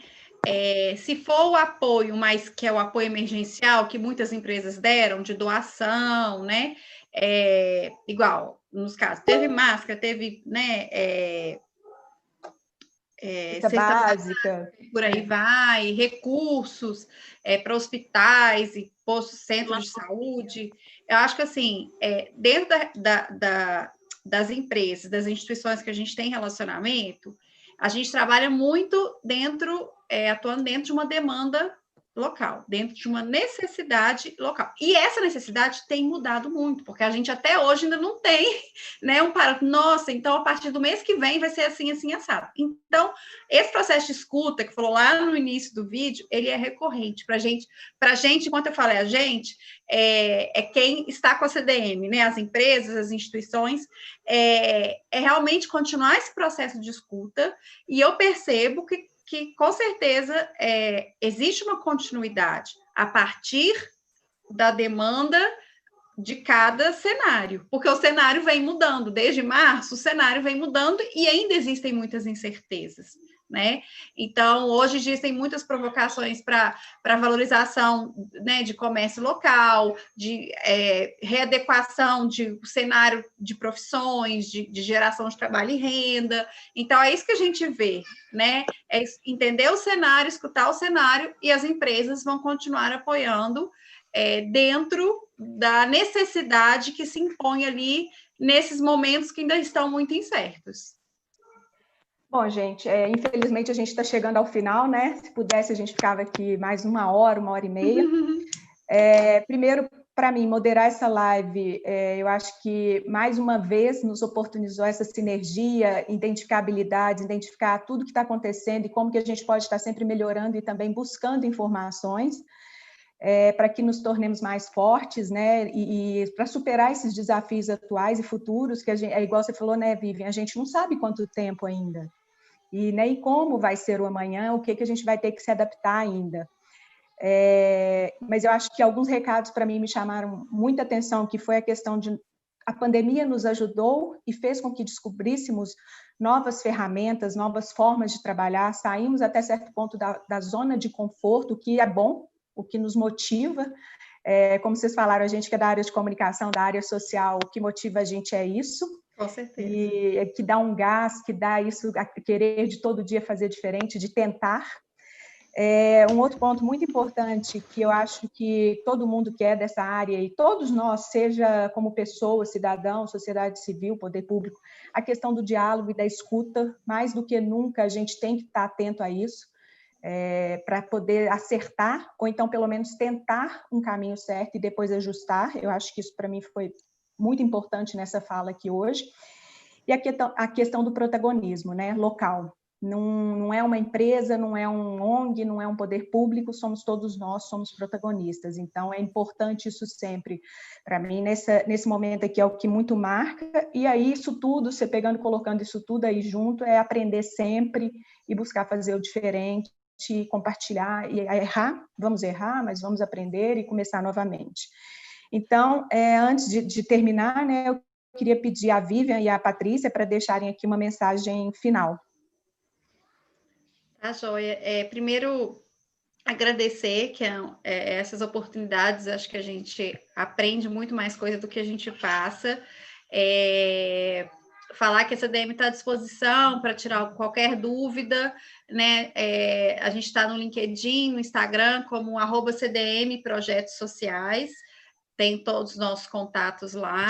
Se for o apoio, mas que é o apoio emergencial, que muitas empresas deram, de doação, né? Igual, nos casos, teve máscara, teve, né? Cesta básica. Por aí vai, recursos para hospitais e postos, centros de saúde. Eu acho que, assim, dentro das empresas, das instituições que a gente tem relacionamento, a gente trabalha muito atuando dentro de uma demanda local, dentro de uma necessidade local. E essa necessidade tem mudado muito, porque a gente até hoje ainda não tem, né, um parâmetro. Nossa, então a partir do mês que vem vai ser assim, assim, assado. Então, esse processo de escuta, que falou lá no início do vídeo, ele é recorrente para a gente, enquanto eu falei a gente, quem está com a CDM, né, as empresas, as instituições, realmente continuar esse processo de escuta, e eu percebo que com certeza existe uma continuidade a partir da demanda de cada cenário, porque o cenário vem mudando, desde março o cenário vem mudando e ainda existem muitas incertezas, né? Então, hoje existem muitas provocações para valorização, né, de comércio local, de readequação de cenário de profissões, de geração de trabalho e renda. Então, é isso que a gente vê, né? É entender o cenário, escutar o cenário, e as empresas vão continuar apoiando dentro da necessidade que se impõe ali nesses momentos que ainda estão muito incertos. Bom, gente, infelizmente a gente está chegando ao final, né? Se pudesse, a gente ficava aqui mais 1 hora, 1 hora e meia. Primeiro, para mim, moderar essa live, eu acho que, mais uma vez, nos oportunizou essa sinergia, identificar habilidades, identificar tudo que está acontecendo e como que a gente pode estar sempre melhorando e também buscando informações para que nos tornemos mais fortes, né? E para superar esses desafios atuais e futuros, que a gente, é igual você falou, né, Vivian, a gente não sabe quanto tempo ainda. E, né, e como vai ser o amanhã, o que a gente vai ter que se adaptar ainda. Mas eu acho que alguns recados para mim me chamaram muita atenção, que foi a questão de a pandemia nos ajudou e fez com que descobríssemos novas ferramentas, novas formas de trabalhar, saímos até certo ponto da zona de conforto, o que é bom, o que nos motiva. Como vocês falaram, a gente que é da área de comunicação, da área social, o que motiva a gente é isso. Com certeza. E que dá um gás, que dá isso, a querer de todo dia fazer diferente, de tentar. Um outro ponto muito importante que eu acho que todo mundo que é dessa área e todos nós, seja como pessoa, cidadão, sociedade civil, poder público, a questão do diálogo e da escuta, mais do que nunca a gente tem que estar atento a isso, para poder acertar, ou então pelo menos tentar um caminho certo e depois ajustar. Eu acho que isso para mim foi muito importante nessa fala aqui hoje. E a questão do protagonismo, né, local. Não é uma empresa, não é um ONG, não é um poder público, somos todos nós, somos protagonistas. Então, é importante isso sempre. Para mim, nesse momento aqui, é o que muito marca. E aí, isso tudo, você pegando e colocando isso tudo aí junto, é aprender sempre e buscar fazer o diferente, compartilhar e errar. Vamos errar, mas vamos aprender e começar novamente. Então, antes de terminar, né, eu queria pedir à Vivian e à Patrícia para deixarem aqui uma mensagem final. Tá, joia. Primeiro, agradecer que essas oportunidades, acho que a gente aprende muito mais coisa do que a gente passa. Falar que a CDM está à disposição para tirar qualquer dúvida, né? A gente está no LinkedIn, no Instagram, como @CDM Projetos Sociais. Tem todos os nossos contatos lá,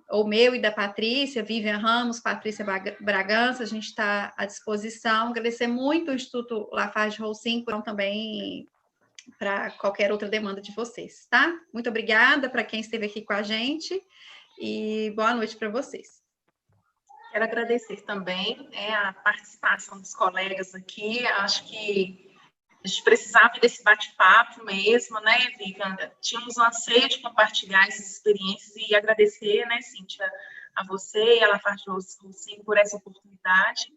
o meu e da Patrícia, Vivian Ramos, Patrícia Bragança, a gente está à disposição. Agradecer muito o Instituto Lafarge-Holcim, também para qualquer outra demanda de vocês, tá? Muito obrigada para quem esteve aqui com a gente e boa noite para vocês. Quero agradecer também a participação dos colegas aqui, acho que a gente precisava desse bate-papo mesmo, né, Vivian? Tínhamos um anseio de compartilhar essas experiências e agradecer, né, Cíntia, a você e a Lafarge-Holcim por essa oportunidade.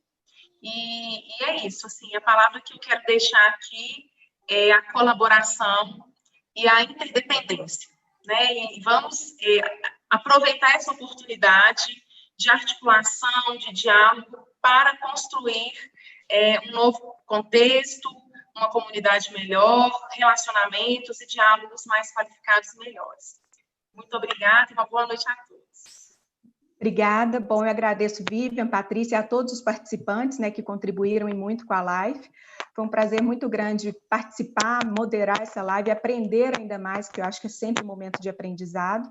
E é isso, assim, a palavra que eu quero deixar aqui é a colaboração e a interdependência, né? E vamos aproveitar essa oportunidade de articulação, de diálogo, para construir um novo contexto, uma comunidade melhor, relacionamentos e diálogos mais qualificados e melhores. Muito obrigada e uma boa noite a todos. Obrigada. Bom, eu agradeço Vivian, Patrícia e a todos os participantes, né, que contribuíram e muito com a live. Foi um prazer muito grande participar, moderar essa live, aprender ainda mais, que eu acho que é sempre um momento de aprendizado.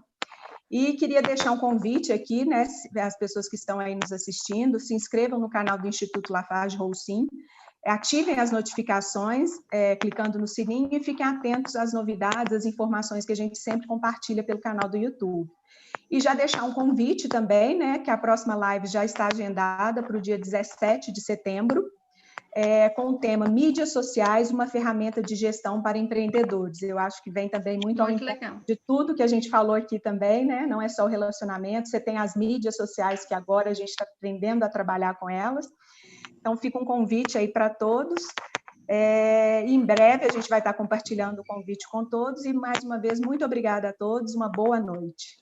E queria deixar um convite aqui, né, as pessoas que estão aí nos assistindo, se inscrevam no canal do Instituto Lafarge-Holcim, ativem as notificações, clicando no sininho e fiquem atentos às novidades, às informações que a gente sempre compartilha pelo canal do YouTube. E já deixar um convite também, né, que a próxima live já está agendada para o dia 17 de setembro, com o tema Mídias Sociais, uma ferramenta de gestão para empreendedores. Eu acho que vem também muito ao encontro de tudo que a gente falou aqui também, né? Não é só o relacionamento, você tem as mídias sociais que agora a gente está aprendendo a trabalhar com elas. Então, fica um convite aí para todos. Em breve a gente vai estar compartilhando o convite com todos e, mais uma vez, muito obrigada a todos, uma boa noite.